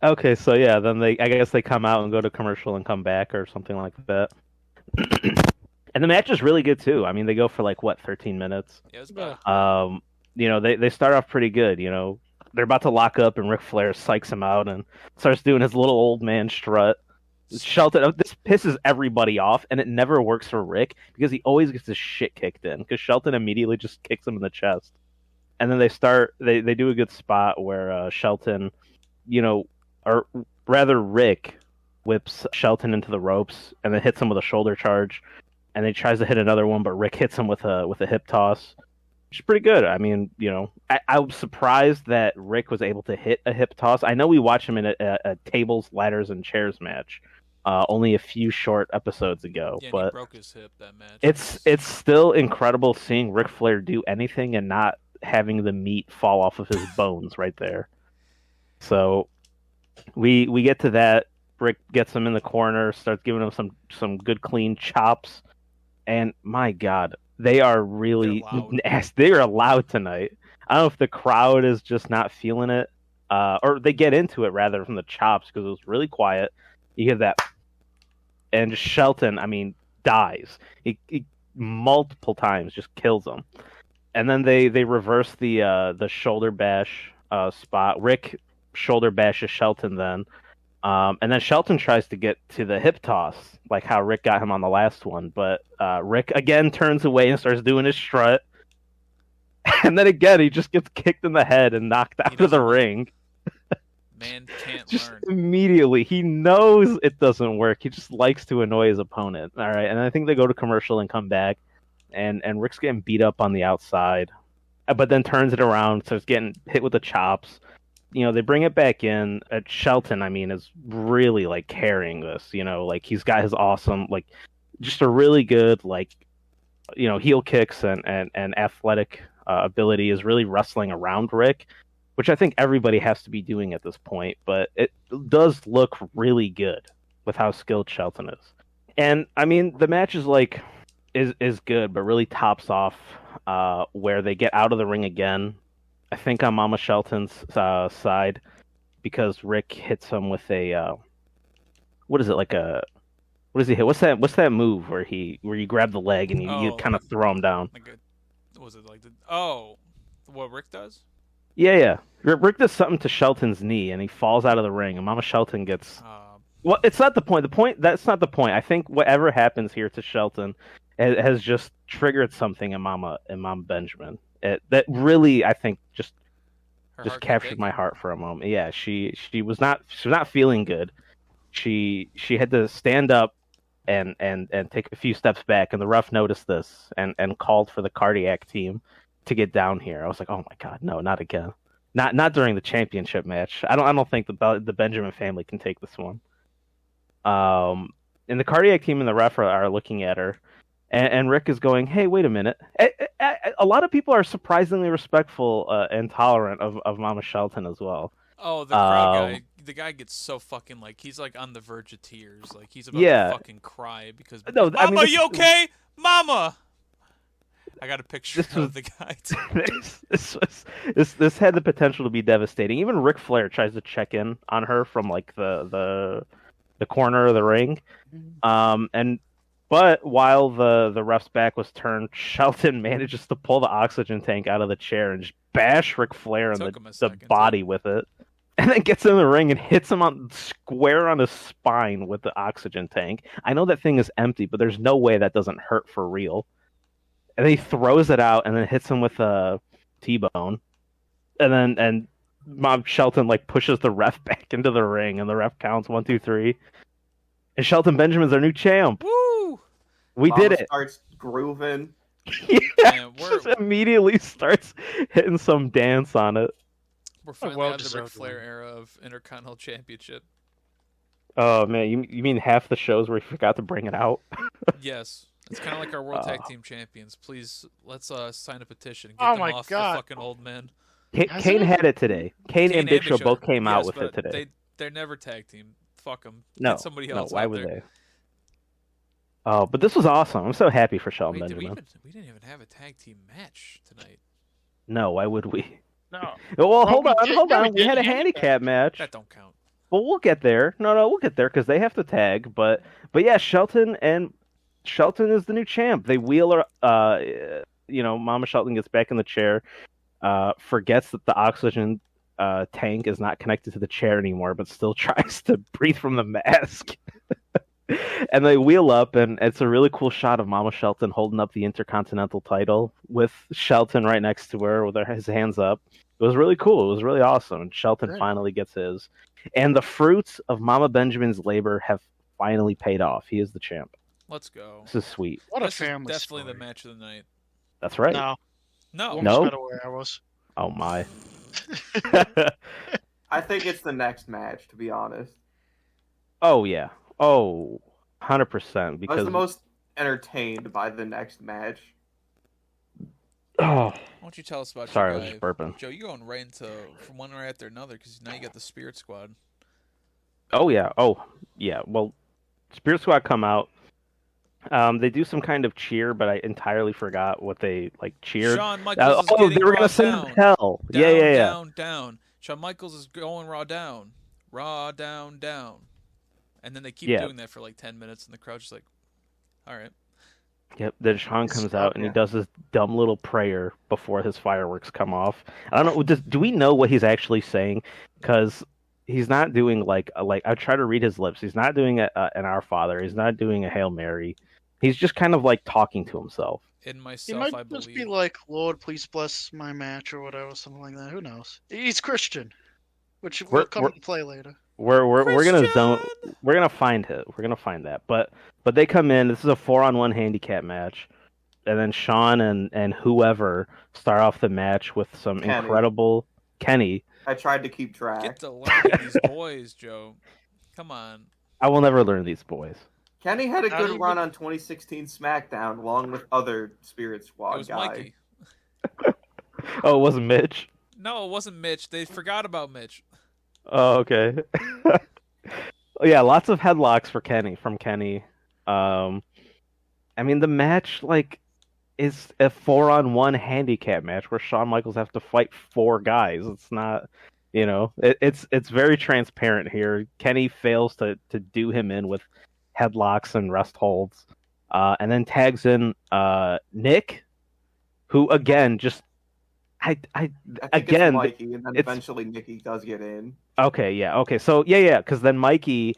Okay, so yeah, then I guess they come out and go to commercial and come back or something like that. And the match is really good too. I mean, they go for like what, 13 minutes. Yeah, it was bad. They start off pretty good. They're about to lock up, and Ric Flair psychs him out and starts doing his little old man strut. Shelton, this pisses everybody off, and it never works for Rick because he always gets his shit kicked in. Because Shelton immediately just kicks him in the chest, and then they do a good spot where Shelton, or rather Rick, whips Shelton into the ropes and then hits him with a shoulder charge, and then he tries to hit another one, but Rick hits him with a hip toss. Which is pretty good. I mean, I was surprised that Rick was able to hit a hip toss. I know we watched him in a tables, ladders, and chairs match only a few short episodes ago. Yeah, but he broke his hip that match. It's still incredible seeing Ric Flair do anything and not having the meat fall off of his bones right there. So we get to that. Rick gets him in the corner, starts giving him some good clean chops, and my God, they are really nasty. They are loud tonight. I don't know if the crowd is just not feeling it, or they get into it rather from the chops because it was really quiet. You hear that, and Shelton, dies. He multiple times just kills him, and then they reverse the shoulder bash spot. Rick shoulder bashes Shelton then. And then Shelton tries to get to the hip toss, like how Rick got him on the last one. But Rick again turns away and starts doing his strut. And then again, he just gets kicked in the head and knocked out of the ring. Man can't just learn. Immediately, he knows it doesn't work. He just likes to annoy his opponent. All right, and I think they go to commercial and come back. And Rick's getting beat up on the outside. But then turns it around, starts getting hit with the chops. They bring it back in. Shelton, is really like carrying this. Like he's got his awesome, like just a really good, like heel kicks and athletic ability is really wrestling around Rick, which I think everybody has to be doing at this point. But it does look really good with how skilled Shelton is. And the match is good, but really tops off where they get out of the ring again. I think on Mama Shelton's side because Rick hits him with a what is it, like a what does he hit? What's that move where you grab the leg and you kind of throw him down? Was it like what Rick does? Yeah. Rick does something to Shelton's knee and he falls out of the ring and Mama Shelton gets. Well, it's not the point. That's not the point. I think whatever happens here to Shelton has just triggered something in Mama Benjamin. That really, I think, just captured my heart for a moment. Yeah, she was not feeling good. She had to stand up and take a few steps back, and the ref noticed this and called for the cardiac team to get down here. I was like, oh my God, no, not again. Not during the championship match. I don't think the Benjamin family can take this one. And the cardiac team and the ref are looking at her. And Rick is going, hey, wait a minute. A lot of people are surprisingly respectful and tolerant of Mama Shelton as well. Oh, the crowd guy. The guy gets so fucking, like, he's, like, on the verge of tears. Like, he's about to fucking cry because... No, Mama, you okay? Mama! I got a picture of the guy, too. This had the potential to be devastating. Even Ric Flair tries to check in on her from, like, the corner of the ring. But while the ref's back was turned, Shelton manages to pull the oxygen tank out of the chair and just bash Ric Flair in the body with it. And then gets in the ring and hits him square on his spine with the oxygen tank. I know that thing is empty, but there's no way that doesn't hurt for real. And then he throws it out and then hits him with a T-bone. And Mom Shelton pushes the ref back into the ring, and the ref counts 1, 2, 3. And Shelton Benjamin's our new champ. Woo! We did it. Starts grooving. Yeah, man, just immediately starts hitting some dance on it. We're finally out of the Ric Flair era of Intercontinental Championship. Oh man, you mean half the shows where we forgot to bring it out? Yes, it's kind of like our World Tag Team Champions. Please, let's sign a petition and get them off the fucking old men. Kane had it today. Kane and Big Show both came out with it today. They're never tag team. Fuck them. No, get somebody else. Why would they? Oh, but this was awesome. I'm so happy for Shelton Wait, Benjamin. we didn't even have a tag team match tonight. No, why would we? No. Well, hold we on, did- hold yeah, on. we We had a did. handicap match. That don't count. Well, we'll get there. No, we'll get there because they have to tag. But yeah, Shelton is the new champ. They wheel her. Mama Shelton gets back in the chair, forgets that the oxygen tank is not connected to the chair anymore, but still tries to breathe from the mask. And they wheel up, and it's a really cool shot of Mama Shelton holding up the Intercontinental title with Shelton right next to her with his hands up. It was really cool. It was really awesome. And Shelton finally gets his. And the fruits of Mama Benjamin's labor have finally paid off. He is the champ. Let's go. This is sweet. What a This is family definitely story. the match of the night. That's right. No. No. Almost No? better where I was. Oh, my. I think it's the next match, to be honest. Oh, yeah. Oh, 100%. I was Because the most entertained by the next match. oh, Why don't you tell us about sorry, I your was guy? just burping. Joe, you're going right into from one right after another because now you got the Spirit Squad. Oh, yeah. Well, Spirit Squad come out. They do some kind of cheer, but I entirely forgot what they cheered. Shawn Michaels is They getting were Raw gonna sing down. hell. Down, Yeah. Down, down. Shawn Michaels is going Raw down. Raw down, down. And then they keep doing that for 10 minutes, and the crowd's just like, all right. Yep. Then Shawn comes out and he does this dumb little prayer before his fireworks come off. I don't know. Do we know what he's actually saying? Because he's not doing I try to read his lips. He's not doing an Our Father. He's not doing a Hail Mary. He's just kind of talking to himself. In He myself, might I just believe. be like, Lord, please bless my match or whatever, something like that. Who knows? He's Christian, which will come into play later. We're gonna Christian! we're gonna find it. We're gonna find that. But they come in. This is a 4-on-1 handicap match, and then Shawn and whoever start off the match with some incredible Kenny. I tried to keep track. Get to learning these boys, Joe. Come on. I will never learn these boys. Kenny had a good run on 2016 SmackDown, along with other Spirit Squad It was guys. Mikey. Oh, it wasn't Mitch? No, it wasn't Mitch. They forgot about Mitch. Oh, okay. Yeah, lots of headlocks from Kenny. I mean, the match is a 4-on-1 handicap match where Shawn Michaels have to fight 4 guys. It's not, it's very transparent here. Kenny fails to do him in with headlocks and rest holds, and then tags in Nick, who again just I think again it's Mikey, and then eventually Nikki does get in. Okay, yeah, okay, so yeah, because then Mikey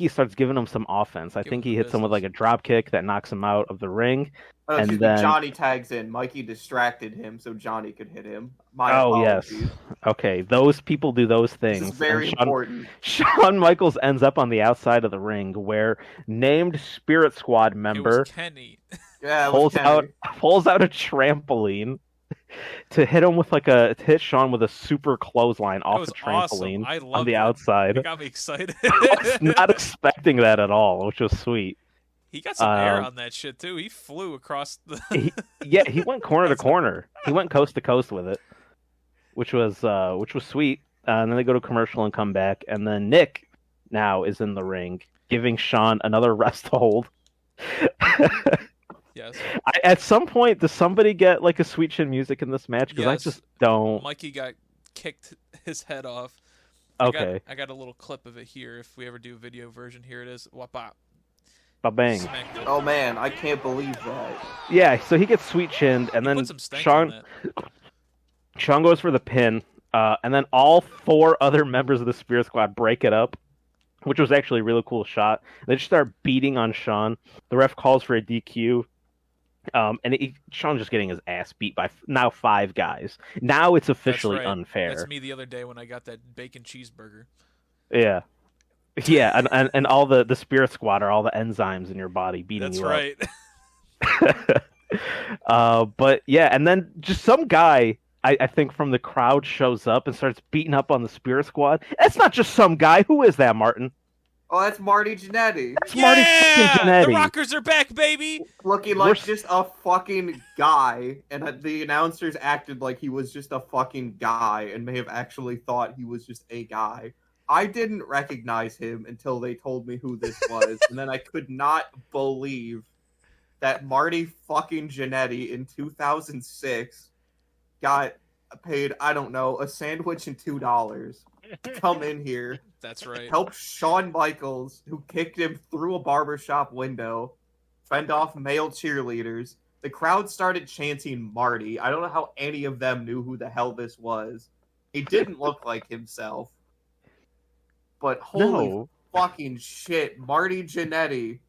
starts giving him some offense. I think he hits him with a drop kick that knocks him out of the ring. And then Johnny tags in. Mikey distracted him so Johnny could hit him. My apologies. Yes. Okay, those people do those things. This is very important. Shawn Michaels ends up on the outside of the ring where named Spirit Squad member Kenny. Yeah, pulls out a trampoline to hit him with hit Shawn with a super clothesline off the trampoline on the outside. It got me excited. I was not expecting that at all, which was sweet. He got some air on that shit too. He flew across the. he went corner to corner. He went coast to coast with it, which was sweet. And then they go to commercial and come back, and then Nick now is in the ring, giving Shawn another rest hold. Yes. At some point, does somebody get a Sweet Chin music in this match? Because I just don't. Mikey got kicked his head off. Okay. I got a little clip of it here. If we ever do a video version, here it is. Wapa. Ba-bang. Oh man, I can't believe that. Yeah, so he gets Sweet Chinned, and then Shawn goes for the pin, and then all 4 other members of the Spirit Squad break it up, which was actually a really cool shot. They just start beating on Shawn. The ref calls for a DQ. And Shawn's just getting his ass beat by now 5 guys. Now it's officially unfair. That's me the other day when I got that bacon cheeseburger. Yeah. Yeah, and all the Spirit Squad are all the enzymes in your body beating you up. That's right. But yeah, and then just some guy, I think from the crowd shows up and starts beating up on the Spirit Squad. That's not just some guy. Who is that, Martin? Oh, that's Marty Jannetty. That's Marty Jannetty. The Rockers are back, baby. Looking like just a fucking guy, and the announcers acted like he was just a fucking guy, and may have actually thought he was just a guy. I didn't recognize him until they told me who this was, and then I could not believe that Marty fucking Jannetty in 2006 got paid, I don't know, a sandwich and $2 to come in here. That's right. Help Shawn Michaels, who kicked him through a barbershop window, fend off male cheerleaders. The crowd started chanting Marty. I don't know how any of them knew who the hell this was. He didn't look like himself. But holy fucking shit, Marty Jannetty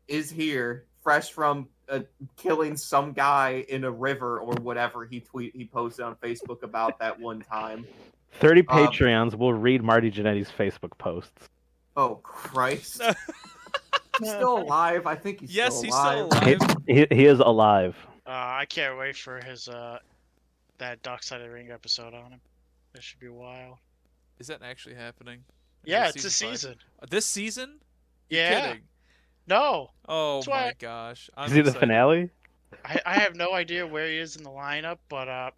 is here, fresh from killing some guy in a river or whatever he posted on Facebook about that one time. 30 Patreons will read Marty Jannetty's Facebook posts. Oh, Christ. He's still alive. I think he's still alive. Yes, he's still alive. He is alive. I can't wait for his that Dark Side of the Ring episode on him. That should be wild. Is that actually happening? Yeah, it's a season. This season? Yeah. You're kidding. No. Oh my gosh. Is he the finale? I have no idea where he is in the lineup, but I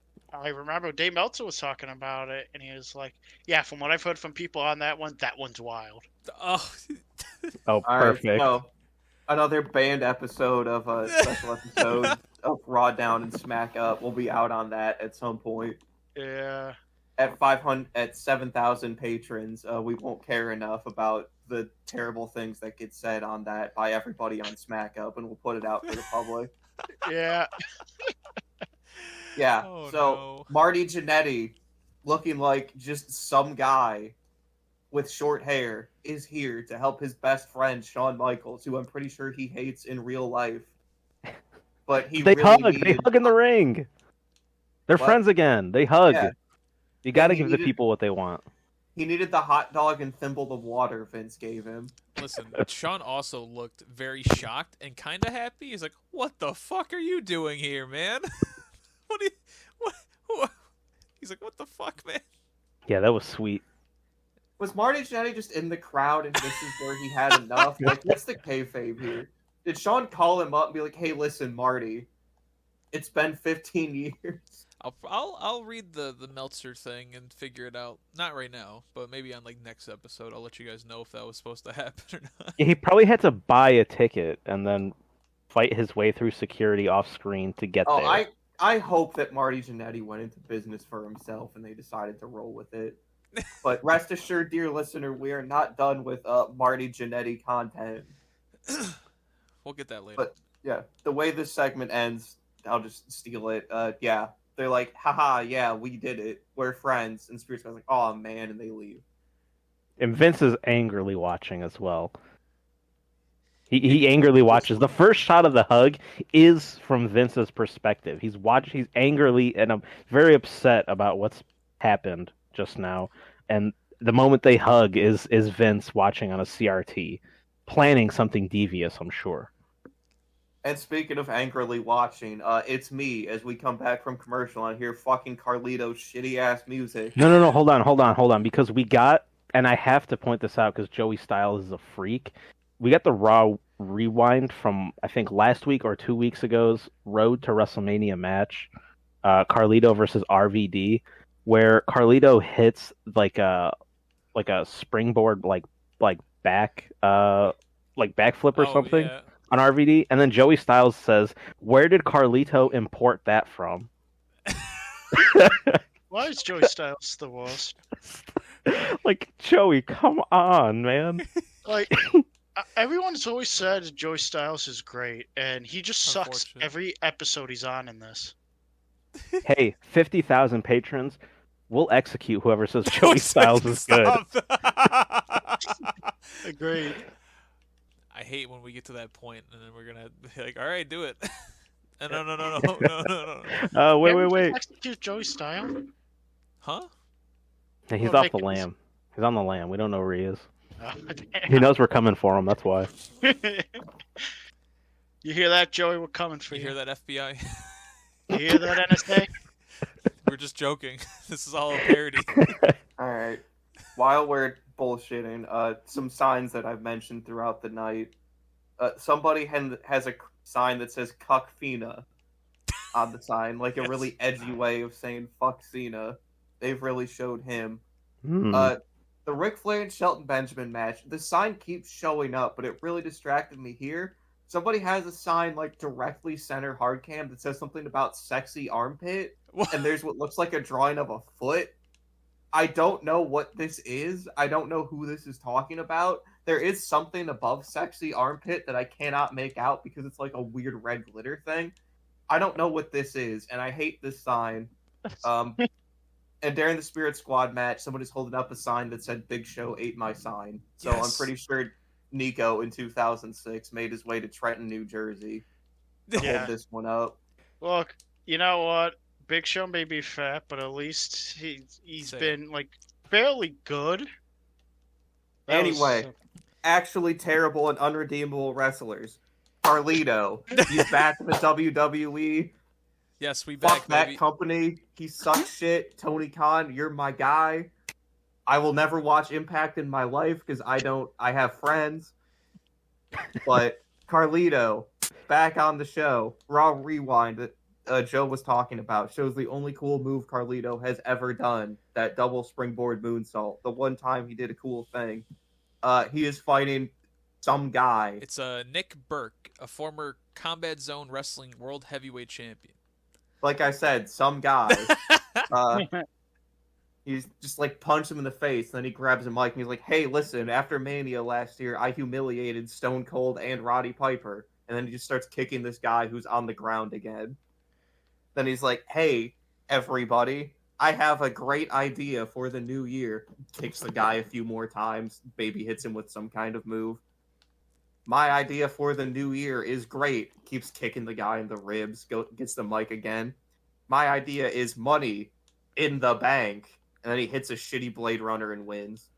remember Dave Meltzer was talking about it, and he was like, yeah, from what I've heard from people on that one's wild. Oh, perfect. Right, so another banned episode of a special episode of Raw Down and Smack Up will be out on that at some point. Yeah. At 7,000 patrons, we won't care enough about the terrible things that get said on that by everybody on Smack Up, and we'll put it out for the public. Yeah. Yeah. Oh, so no. Marty Jannetty, looking like just some guy with short hair, is here to help his best friend Shawn Michaels, who I'm pretty sure he hates in real life. But They hug in the ring. They're friends again. They hug. Yeah. You got to give the people what they want. He needed the hot dog and thimble of water Vince gave him. Listen, Shawn also looked very shocked and kind of happy. He's like, "What the fuck are you doing here, man?" What? He's like, "What the fuck, man?" Yeah, that was sweet. Was Marty Jannetty just in the crowd and this is where he had enough? Like, what's the kayfabe here? Did Shawn call him up and be like, "Hey, listen, Marty, it's been 15 years." I'll read the Meltzer thing and figure it out. Not right now, but maybe on like next episode. I'll let you guys know if that was supposed to happen or not. He probably had to buy a ticket and then fight his way through security off screen to get there. I hope that Marty Jannetty went into business for himself and they decided to roll with it. But rest assured, dear listener, we are not done with Marty Jannetty content. We'll get that later. But yeah, the way this segment ends, I'll just steal it. Yeah. They're like, haha, yeah, we did it. We're friends. And Spirit Guy's like, oh, man, and they leave. And Vince is angrily watching as well. He angrily watches. The first shot of the hug is from Vince's perspective. He's angrily and very upset about what's happened just now. And the moment they hug is Vince watching on a CRT, planning something devious, I'm sure. And speaking of angrily watching, it's me as we come back from commercial and hear fucking Carlito's shitty-ass music. No, hold on, because we got, and I have to point this out because Joey Styles is a freak, we got the Raw rewind from, I think, last week or 2 weeks ago's Road to WrestleMania match, Carlito versus RVD, where Carlito hits like a springboard, like backflip or something. Yeah. On RVD, and then Joey Styles says, "Where did Carlito import that from?" Why is Joey Styles the worst? Like, Joey, come on, man. Like, everyone's always said Joey Styles is great, and he just sucks every episode he's on in this. Hey, 50,000 patrons, we'll execute whoever says Joey Styles is good. Agreed. I hate when we get to that point and then we're gonna be like, all right, do it. No. Wait. Execute Joey Styles? Huh? Yeah, he's off the lam. He's on the lam. We don't know where he is. He knows we're coming for him. That's why. You hear that, Joey? We're coming for you. You hear that, FBI? You hear that, NSA? We're just joking. This is all a parody. All right. While we're bullshitting, some signs that I've mentioned throughout the night. Somebody has a sign that says "Cuck Fina" on the sign, like a really edgy way of saying "fuck Cena." They've really showed him. the Ric Flair and Shelton Benjamin match, the sign keeps showing up, but it really distracted me here. Somebody has a sign like directly center hard cam that says something about sexy armpit, What? and there's what looks like a drawing of a foot. I don't know what this is. I don't know who this is talking about. There is something above sexy armpit that I cannot make out because it's like a weird red glitter thing. I don't know what this is, and I hate this sign. And during the Spirit Squad match, somebody's holding up a sign that said Big Show ate my sign. So Yes. I'm pretty sure Nico in 2006 made his way to Trenton, New Jersey to Yeah. hold this one up. Look, you know what? Big Show may be fat, but at least he's Same. been like fairly good. That was- Anyway, actually terrible and unredeemable wrestlers. Carlito, he's back in the WWE. Yes, we back, Fuck that baby. company. He sucks shit. Tony Khan, you're my guy. I will never watch Impact in my life because I have friends. But Carlito, back on the show. Raw Rewind that Joe was talking about shows the only cool move Carlito has ever done. That double springboard moonsault. The one time he did a cool thing. He is fighting some guy. It's Nick Burke, a former Combat Zone Wrestling World Heavyweight Champion. Like I said, some guy. He's just like punch him in the face, and then he grabs a mic and he's like, "Hey, listen! After Mania last year, I humiliated Stone Cold and Roddy Piper." And then he just starts kicking this guy who's on the ground again. Then he's like, "Hey, everybody! I have a great idea for the new year." Kicks the guy a few more times. Baby hits him with some kind of move. "My idea for the new year is great." Keeps kicking the guy in the ribs. Gets the mic again. "My idea is money in the bank." And then he hits a shitty Blade Runner and wins.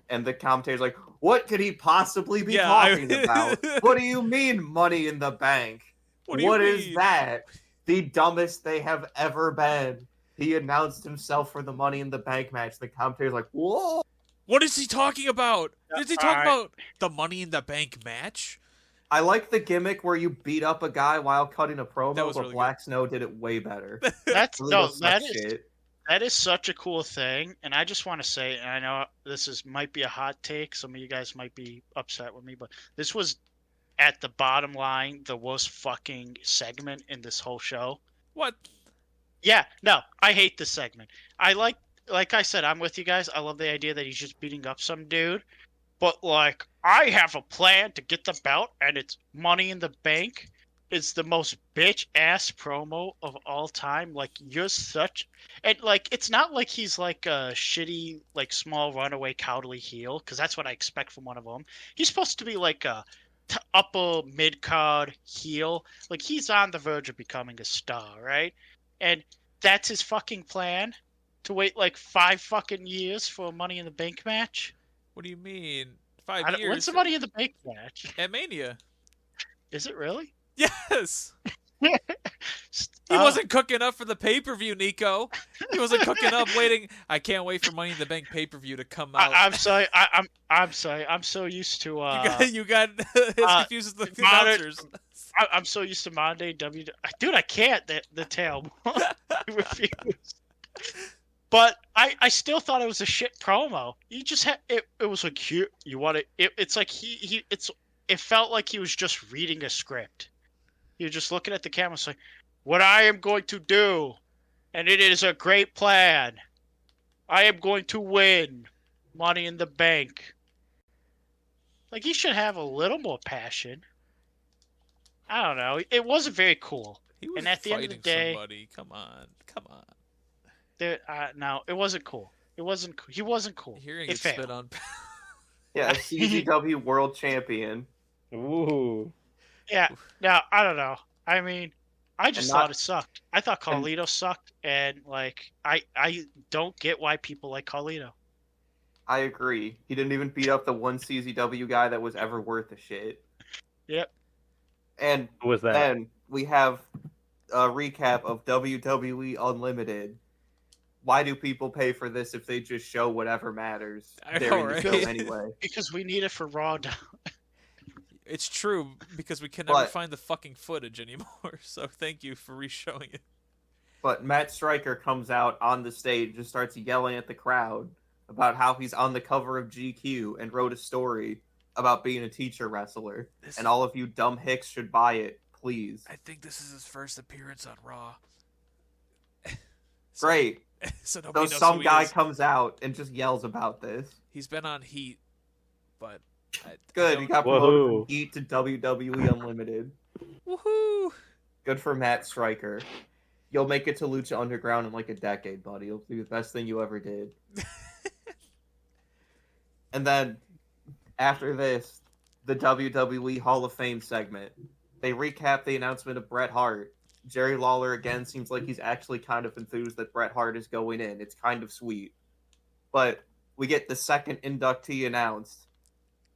And the commentator's like, "What could he possibly be talking about? What do you mean money in the bank? What is that? The dumbest they have ever been." He announced himself for the Money in the Bank match. The commentator's like, "Whoa!" What is he talking about? Is he talking Alright. about the Money in the Bank match? I like the gimmick where you beat up a guy while cutting a promo, That was but really Black Snow did it way better. That's Really no, was such shit. that is such a cool thing, and I just want to say, and I know might be a hot take. Some of you guys might be upset with me, but this was at the bottom line the worst fucking segment in this whole show. What? Yeah, no, I hate this segment. I like I said, I'm with you guys. I love the idea that he's just beating up some dude, but like, I have a plan to get the belt, and it's Money in the Bank. It's the most bitch ass promo of all time. Like, you're such, and like, it's not like he's like a shitty, like, small runaway cowardly heel, because that's what I expect from one of them. He's supposed to be like a upper mid card heel. Like, he's on the verge of becoming a star, right? And that's his fucking plan, to wait like 5 fucking years for a Money in the Bank match. What do you mean? 5 years? When's the Money in the Bank match? At Mania. Is it really? Yes. He wasn't cooking up for the pay-per-view, Nico. He wasn't cooking up, waiting. I can't wait for Money in the Bank pay-per-view to come out. I'm sorry. I'm sorry. I'm so used to. You got as confused as the announcers. I'm so used to Monday Dude, I can't. The tail. I refuse. But I still thought it was a shit promo. You just had it. It was like, here, you want it. It's like it felt like he was just reading a script. You're just looking at the camera, saying, "What I am going to do, and it is a great plan. I am going to win Money in the Bank." Like, he should have a little more passion. I don't know. It wasn't very cool. He was And at the end of the day- somebody. Come on. No, it wasn't cool. It wasn't. He wasn't cool. You're gonna It get spit failed. on. Yeah, a CZW World Champion. Ooh. Yeah. No, I don't know. I mean, I just And not- thought it sucked. I thought Carlito sucked, and like, I don't get why people like Carlito. I agree. He didn't even beat up the one CZW guy that was ever worth a shit. Yep. And Who was that? then we have a recap of WWE Unlimited. Why do people pay for this if they just show whatever matters I know, during the right? show anyway? Because we need it for Raw. It's true, because we can never But- find the fucking footage anymore. So thank you for re-showing it. But Matt Stryker comes out on the stage and starts yelling at the crowd. about how he's on the cover of GQ and wrote a story about being a teacher wrestler. And all of you dumb hicks should buy it, please. I think this is his first appearance on Raw. Great. So some guy comes out and just yells about this. He's been on Heat, but good. He got promoted from Heat to WWE Unlimited. Woohoo! Good for Matt Stryker. You'll make it to Lucha Underground in like a decade, buddy. It'll be the best thing you ever did. And then after this, the WWE Hall of Fame segment. They recap the announcement of Bret Hart. Jerry Lawler again seems like he's actually kind of enthused that Bret Hart is going in. It's kind of sweet. But we get the second inductee announced,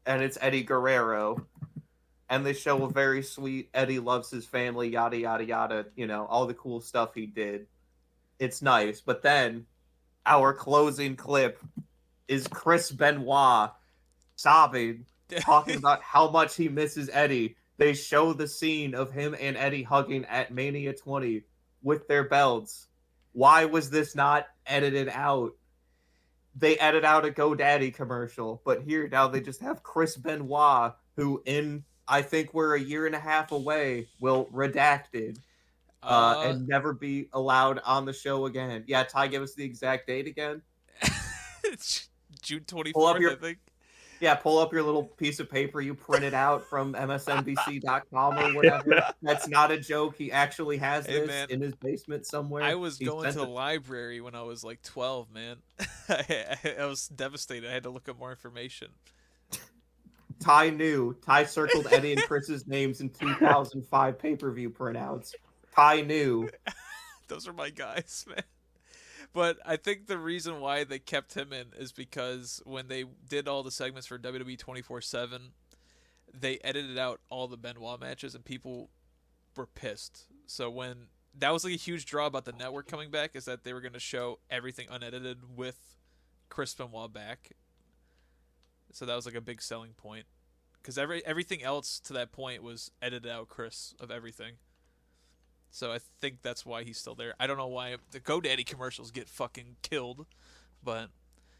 and it's Eddie Guerrero. And they show a very sweet Eddie loves his family, yada, yada, yada, you know, all the cool stuff he did. It's nice. But then our closing clip is Chris Benoit sobbing, talking about how much he misses Eddie. They show the scene of him and Eddie hugging at Mania 20 with their belts. Why was this not edited out? They edit out a GoDaddy commercial, but here now they just have Chris Benoit, who I think we're a year and a half away, will redacted and never be allowed on the show again. Yeah, Ty, give us the exact date again. It's June 24th, I think. Yeah, pull up your little piece of paper you printed out from MSNBC.com or whatever. That's not a joke. He actually has this in his basement somewhere. I was going to the library when I was like 12, man. I was devastated. I had to look up more information. Ty knew. Ty circled Eddie and Chris's names in 2005 pay-per-view printouts. Ty knew. Those are my guys, man. But I think the reason why they kept him in is because when they did all the segments for WWE 24/7, they edited out all the Benoit matches and people were pissed. So when that was like a huge draw about the network coming back, is that they were going to show everything unedited with Chris Benoit back. So that was like a big selling point, because everything else to that point was edited out Chris of everything. So I think that's why he's still there. I don't know why the GoDaddy commercials get fucking killed, but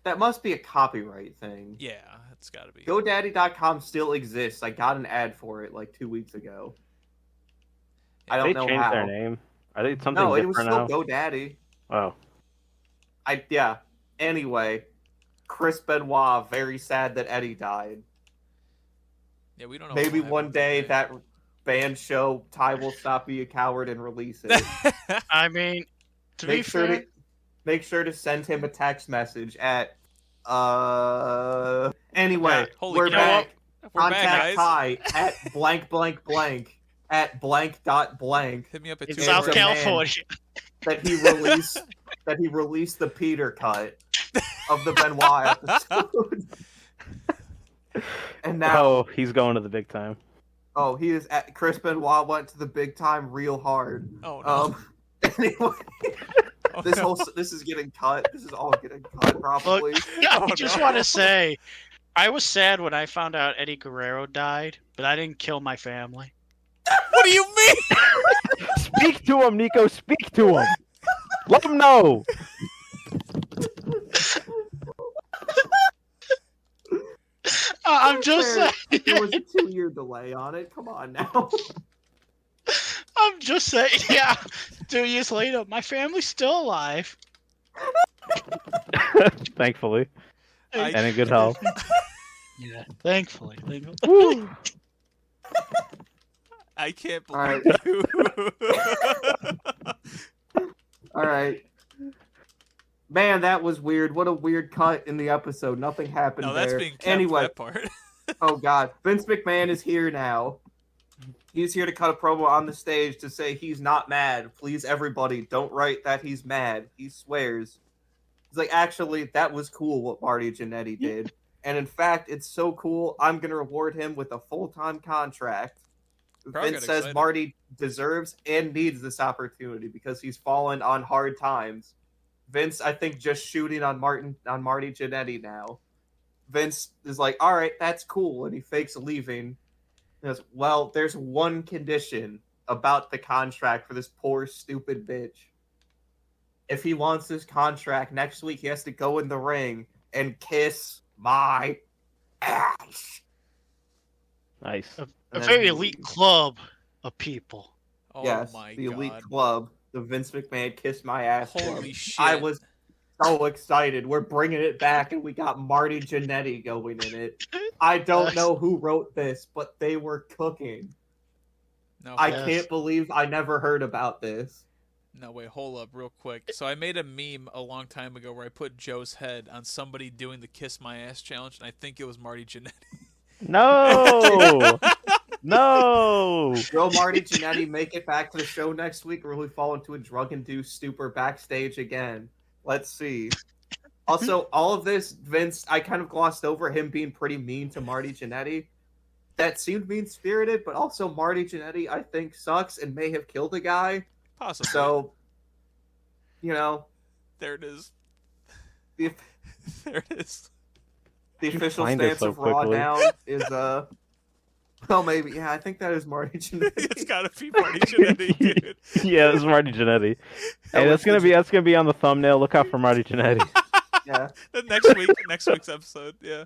that must be a copyright thing. Yeah, it's got to be. GoDaddy.com still exists. I got an ad for it like 2 weeks ago. I don't know how. They changed their name. I think something different now. No, it was still GoDaddy. Oh. Yeah. Anyway, Chris Benoit, very sad that Eddie died. Yeah, we don't know. Maybe one day that band show, Ty will stop being a coward and release it. I mean, make sure to send him a text message at anyway, we're back. Contact Ty at blank blank blank at blank dot blank. Hit me up at South California. That he released the Peter cut of the Benoit episode. And now he's going to the big time. Oh, he is at Chris Benoit went to the big time real hard. Oh no. Anyway, this is getting cut. This is all getting cut probably. Look, I just want to say, I was sad when I found out Eddie Guerrero died, but I didn't kill my family. What do you mean? Speak to him, Nico. Speak to him. Let him know. I'm just saying. There was a 2-year delay on it. Come on now. I'm just saying. Yeah, 2 years later, my family's still alive. Thankfully. And in good health. Yeah, thankfully. I can't believe you. All right. Man, that was weird. What a weird cut in the episode. Nothing happened there. No, that's being kept, anyway, that part. Oh, God. Vince McMahon is here now. He's here to cut a promo on the stage to say he's not mad. Please, everybody, don't write that he's mad. He swears. He's like, actually, that was cool what Marty Jannetty did. And in fact, it's so cool, I'm going to reward him with a full-time contract. Vince says Marty deserves and needs this opportunity because he's fallen on hard times. Vince, I think, just shooting on Marty Jannetty now. Vince is like, all right, that's cool. And he fakes leaving. He goes, well, there's one condition about the contract for this poor, stupid bitch. If he wants this contract next week, he has to go in the ring and kiss my ass. Nice. A very elite club of people. Oh yes, my the god. elite club, the Vince McMahon kiss my ass club. Holy shit. I was so excited. We're bringing it back, and we got Marty Jannetty going in it. I don't know who wrote this, but they were cooking. No, I can't believe I never heard about this. No, wait, hold up real quick. So I made a meme a long time ago where I put Joe's head on somebody doing the Kiss My Ass challenge, and I think it was Marty Jannetty. No! No! Will Marty Jannetty make it back to the show next week, or will he fall into a drug-induced stupor backstage again? Let's see. Also, all of this, Vince, I kind of glossed over him being pretty mean to Marty Jannetty. That seemed mean-spirited, but also Marty Jannetty, I think, sucks and may have killed a guy. Possibly. So, you know. There it is. The, there it is. The official stance of Raw now is, well, maybe. Yeah, I think that is Marty Jannetty. It's gotta be Marty Jannetty, dude. Yeah, it's Marty Jannetty. Hey, that's gonna be on the thumbnail. Look out for Marty Jannetty. Yeah. Next week's episode. Yeah.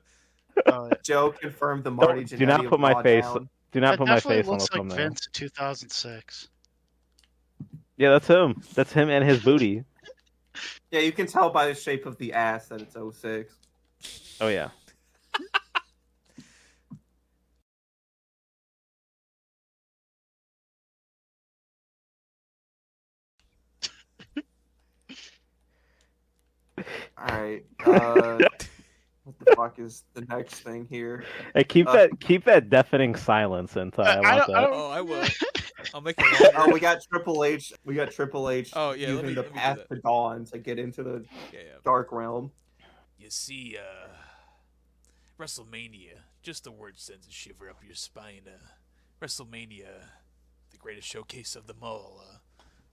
Joe confirmed the Marty Jannetty. Do not put my face. Down. Do not put my face on the looks like thumbnail. Vince in 2006. Yeah, that's him. That's him and his booty. Yeah, you can tell by the shape of the ass that it's 06. Oh yeah. Alright, what the fuck is the next thing here? Hey, keep that deafening silence until I want that. Oh, I will. I'll make it longer. Oh, we got Triple H. Oh, yeah, using the path to dawn to get into the dark realm. You see, WrestleMania, just the word sends a shiver up your spine. WrestleMania, the greatest showcase of them all.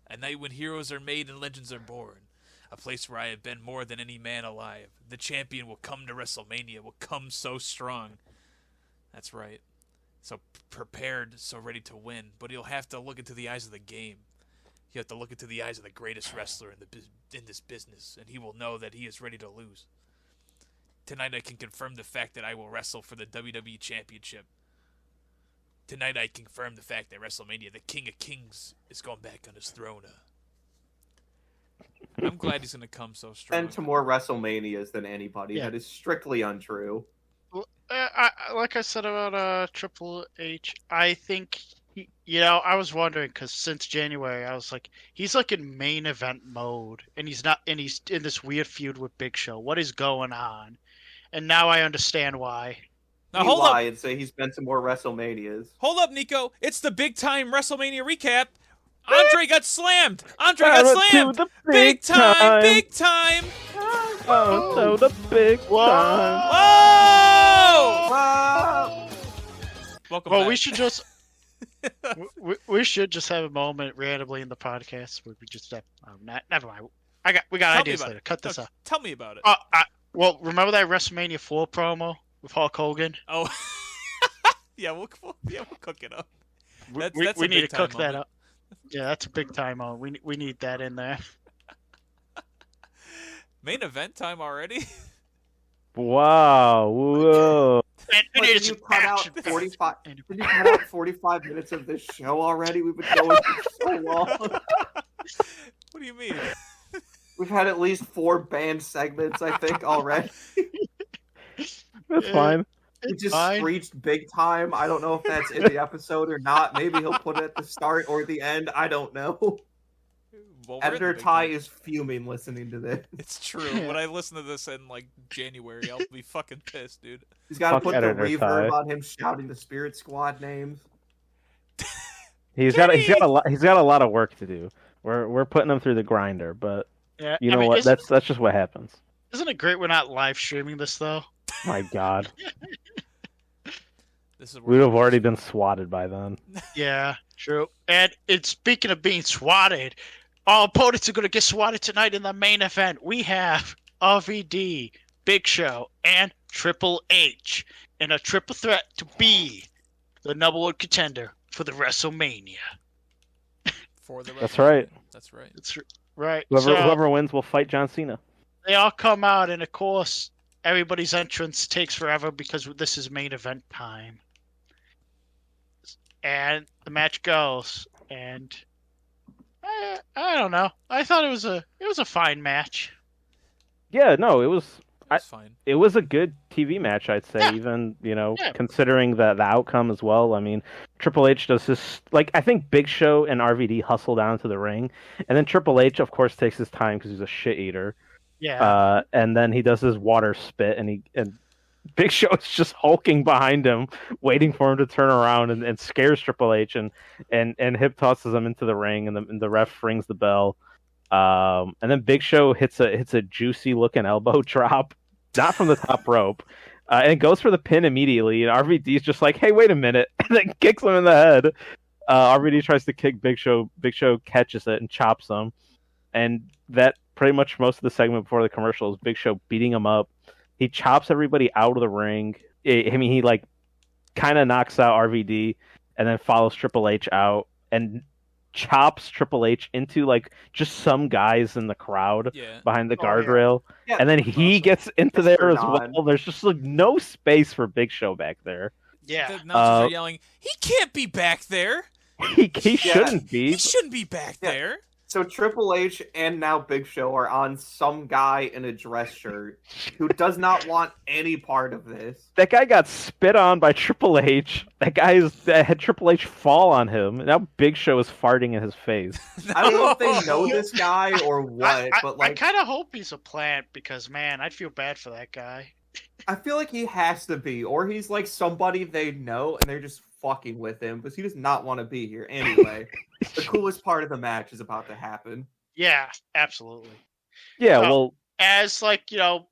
A night when heroes are made and legends are born. A place where I have been more than any man alive. The champion will come to WrestleMania, will come so strong. That's right. So prepared, so ready to win. But he'll have to look into the eyes of the game. You have to look into the eyes of the greatest wrestler in this business, and he will know that he is ready to lose. Tonight I can confirm the fact that I will wrestle for the WWE Championship. Tonight I confirm the fact that WrestleMania, the King of Kings, is going back on his throne. I'm glad he's going to come so strong. And to more WrestleManias than anybody. Yeah. That is strictly untrue. Well, like I said about Triple H, I think I was wondering because since January, I was like, he's like in main event mode, and he's not, and he's in this weird feud with Big Show. What is going on? And now I understand why. Now hold up and say he's been to more WrestleManias. Hold up, Nico. It's the big time WrestleMania recap. Andre got slammed. Andre got slammed. Big time. Big time. Oh, so the big time. Whoa! Welcome back. We should just we should just have a moment randomly in the podcast where we just never mind. We got ideas later. Cut this out. Tell me about it. Well, remember that WrestleMania 4 promo with Hulk Hogan? Oh, yeah, we'll cook it up. We need to cook that up. Yeah, that's a big time moment. We need that in there. Main event time already? Wow! Whoa! Did you cut out 45? Did you cut out 45 minutes of this show already? We've been going for so long. What do you mean? We've had at least 4 banned segments, I think, already. That's fine. He just screeched big time. I don't know if that's in the episode or not. Maybe he'll put it at the start or the end. I don't know. Well, Editor Ty is fuming listening to this. It's true. When I listen to this in like January, I'll be fucking pissed, dude. He's got to put the reverb on him shouting the Spirit Squad names. He's got a lot of work to do. We're putting him through the grinder, but you know what? That's just what happens. Isn't it great we're not live streaming this though? My God. We would have already been swatted by then. Yeah, true. And speaking of being swatted, our opponents are going to get swatted tonight in the main event. We have RVD, Big Show, and Triple H in a triple threat to be the number 1 contender for the WrestleMania. That's right. That's right. That's right. Whoever wins will fight John Cena. They all come out, and of course, everybody's entrance takes forever because this is main event time. And the match goes, and I don't know. I thought it was a fine match. Yeah, no, it was fine. It was a good TV match, I'd say, even, considering the outcome as well. I mean, Triple H does this, I think Big Show and RVD hustle down to the ring, and then Triple H, of course, takes his time because he's a shit eater. Yeah. And then he does his water spit, and Big Show is just hulking behind him, waiting for him to turn around, and scares Triple H, and hip tosses him into the ring, and the ref rings the bell. And then Big Show hits a juicy looking elbow drop, not from the top rope, and goes for the pin immediately. And RVD's just like, "Hey, wait a minute!" and then kicks him in the head. RVD tries to kick Big Show. Big Show catches it and chops him. And that pretty much most of the segment before the commercial is Big Show beating him up. He chops everybody out of the ring. He kind of knocks out RVD and then follows Triple H out and chops Triple H into just some guys in the crowd behind the guardrail. Yeah, and then he gets into there as well. There's just no space for Big Show back there. Yeah. The announcers are yelling, "He can't be back there. He shouldn't be. He shouldn't be back there." So Triple H and now Big Show are on some guy in a dress shirt who does not want any part of this. That guy got spit on by Triple H. That had Triple H fall on him. Now Big Show is farting in his face. I don't know if they know this guy or what, but I kind of hope he's a plant because, man, I'd feel bad for that guy. I feel like he has to be, or he's somebody they know and they're just fucking with him because he does not want to be here anyway. The coolest part of the match is about to happen. Yeah, absolutely. Yeah, well, as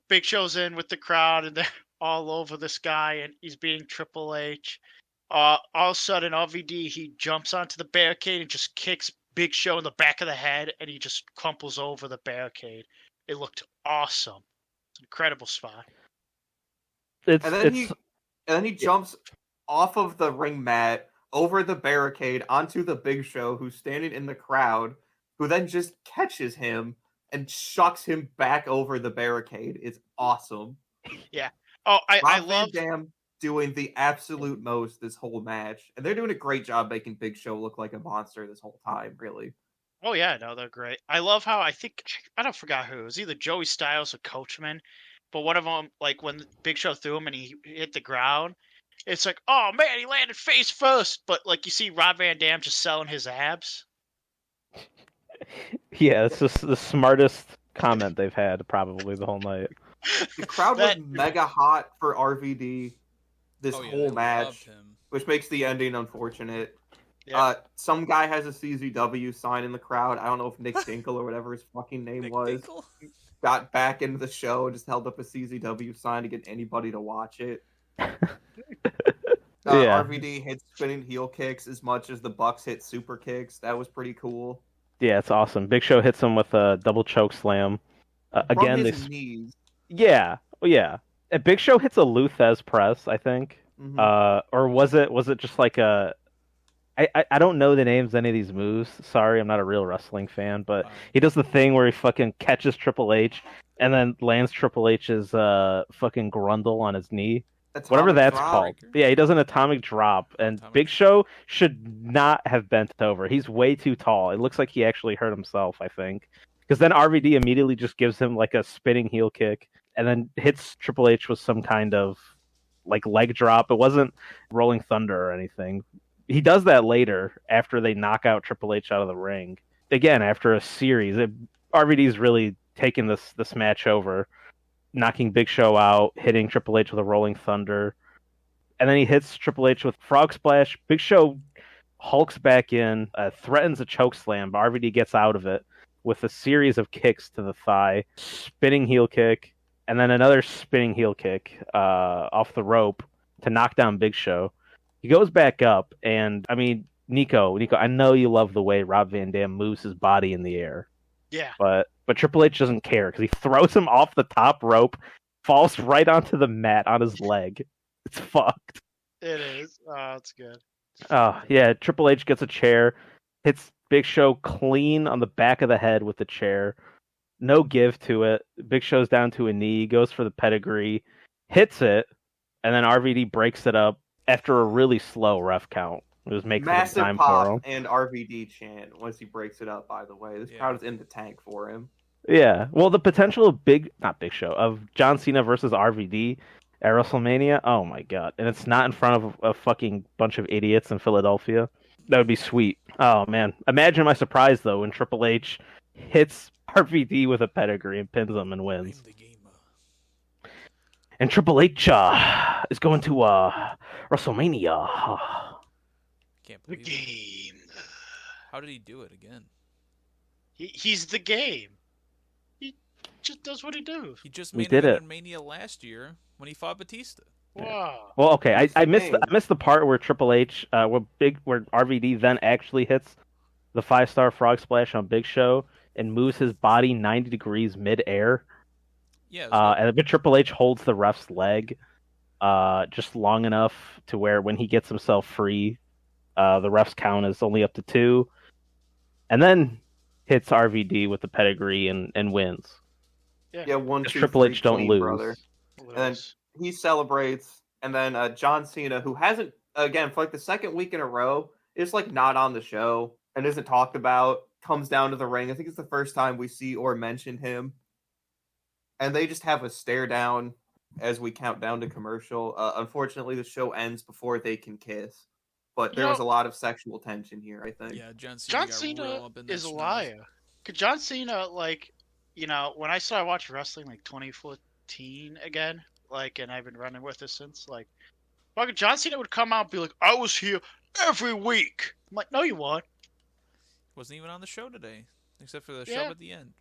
Big Show's in with the crowd and they're all over this guy and he's beating Triple H. All of a sudden, RVD, he jumps onto the barricade and just kicks Big Show in the back of the head, and he just crumples over the barricade. It looked awesome. It's an incredible spot. And then he jumps off of the ring mat, over the barricade, onto the Big Show, who's standing in the crowd, who then just catches him and shucks him back over the barricade. It's awesome. Yeah. Oh, I love Van Dam doing the absolute most this whole match, and they're doing a great job making Big Show look like a monster this whole time, really. Oh yeah, no, they're great. I love how I don't forgot who. It was either Joey Styles or Coachman, but one of them, when Big Show threw him and he hit the ground, it's like, oh man, he landed face first. But you see Rob Van Dam just selling his abs. Yeah, it's just the smartest comment they've had probably the whole night. The crowd was mega hot for RVD this whole match, which makes the ending unfortunate. Yeah. Some guy has a CZW sign in the crowd. I don't know if Nick Dinkle or whatever his fucking name was. Dinkle? Got back into the show and just held up a CZW sign to get anybody to watch it. RVD hits spinning heel kicks as much as the Bucks hit super kicks. That was pretty cool. Yeah, it's awesome. Big Show hits him with a double choke slam. Again, his knees. Yeah. And Big Show hits a Luthez press, I think. Mm-hmm. Or was it just a... I don't know the names of any of these moves. Sorry, I'm not a real wrestling fan, but he does the thing where he fucking catches Triple H and then lands Triple H's fucking grundle on his knee. Whatever that's called. Yeah, he does an atomic drop, and Big Show should not have bent over. He's way too tall. It looks like he actually hurt himself, I think. Because then RVD immediately just gives him a spinning heel kick, and then hits Triple H with some kind of leg drop. It wasn't Rolling Thunder or anything. He does that later after they knock out Triple H out of the ring. Again, after a series, RVD's really taken this match over, knocking Big Show out, hitting Triple H with a Rolling Thunder, and then he hits Triple H with Frog Splash. Big Show hulks back in, threatens a choke slam, but RVD gets out of it with a series of kicks to the thigh, spinning heel kick, and then another spinning heel kick off the rope to knock down Big Show. He goes back up, and Nico, I know you love the way Rob Van Dam moves his body in the air. Yeah. But Triple H doesn't care because he throws him off the top rope, falls right onto the mat on his leg. It's fucked. It is. Oh, it's good. Oh, yeah. Triple H gets a chair, hits Big Show clean on the back of the head with the chair, no give to it. Big Show's down to a knee, goes for the pedigree, hits it, and then RVD breaks it up after a really slow ref count. It was making Massive time pop for him. and RVD chant once he breaks it up, by the way. This crowd is in the tank for him. Yeah. Well, the potential of of John Cena versus RVD at WrestleMania, oh my god. And it's not in front of a fucking bunch of idiots in Philadelphia. That would be sweet. Oh man. Imagine my surprise though when Triple H hits RVD with a pedigree and pins him and wins. And Triple H is going to WrestleMania. Can't The believe it. game. How did he do it again? He's the game. He just does what he does. He just He made did it it. in Mania last year when he fought Batista. Wow. Well, okay, It's I the missed game. I missed the part where Triple H, where RVD then actually hits the 5-star frog splash on Big Show and moves his body 90 degrees mid-air. Yeah. And then Triple H holds the ref's leg, just long enough to where when he gets himself free, the ref's count is only up to 2, and then hits RVD with the pedigree and wins. Yeah, 1, 2, Triple 3, H don't clean, lose. brother. And he celebrates, and then John Cena, who hasn't, again, for like the second week in a row, is like not on the show and isn't talked about, comes down to the ring. I think it's the first time we see or mention him. And they just have a stare down as we count down to commercial. Unfortunately, the show ends before they can kiss. But there was a lot of sexual tension here, I think. Yeah, John John Cena got real Cena up in that is a schnoz. liar. Cause John Cena, like, you know, when I started watching wrestling, like 2014 again, like, and I've been running with it since, like, fucking John Cena would come out and be like, "I was here every week." I'm like, "No, you weren't." Wasn't even on the show today, except for the Yeah. show at the end.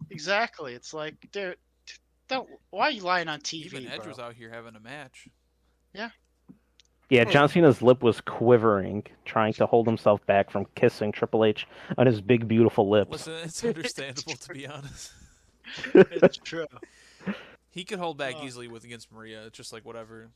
Exactly. It's like, dude, don't. Why are you lying on TV, Even Edge bro? was out here having a match. Yeah, John Cena's lip was quivering, trying to hold himself back from kissing Triple H on his big, beautiful lips. Listen, it's understandable to be honest. It's true. He could hold back Oh. easily against Maria. It's just like whatever.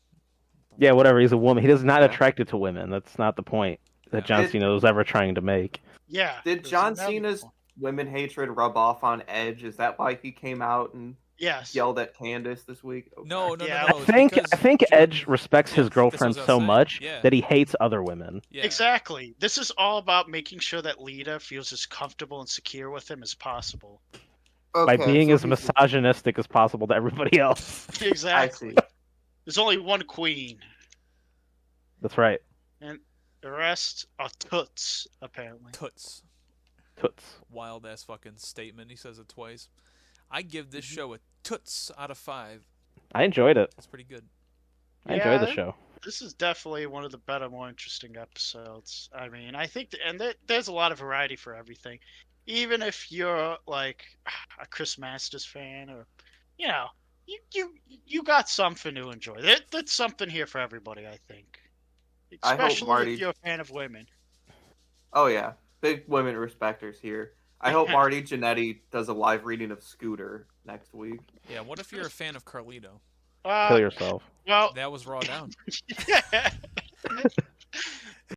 Yeah, whatever. He's a woman. He is not Yeah. attracted to women. That's not the point that Yeah. John Cena was ever trying to make. Yeah. Did there's John another Cena's one. women hatred rub off on Edge? Is that why he came out and Yes. yelled at Candace this week? Okay. No. Yeah. No, I it's think because Edge respects his that's girlfriend what I was so saying. much Yeah. that he hates other women. Yeah. Exactly. This is all about making sure that Lita feels as comfortable and secure with him as possible. By Okay, being so as he's- misogynistic as possible to everybody else. Exactly. I see. There's only one queen. That's right. The rest are toots, apparently. Toots. Toots. Wild ass fucking statement. He says it twice. I give this Mm-hmm. show a toots out of 5. I enjoyed it. That's pretty good. I enjoyed the Yeah. show. This is definitely one of the better, more interesting episodes. I mean, I think, there's a lot of variety for everything. Even if you're like a Chris Masters fan, or you know, you got something to enjoy. There's something here for everybody, I think. I hope Especially Marty- if you're a fan of women. Oh yeah, big women respecters here. I hope Marty Jannetty does a live reading of Scooter next week. Yeah, what if you're a fan of Carlito? Kill yourself. Well, That was Raw Down. yeah.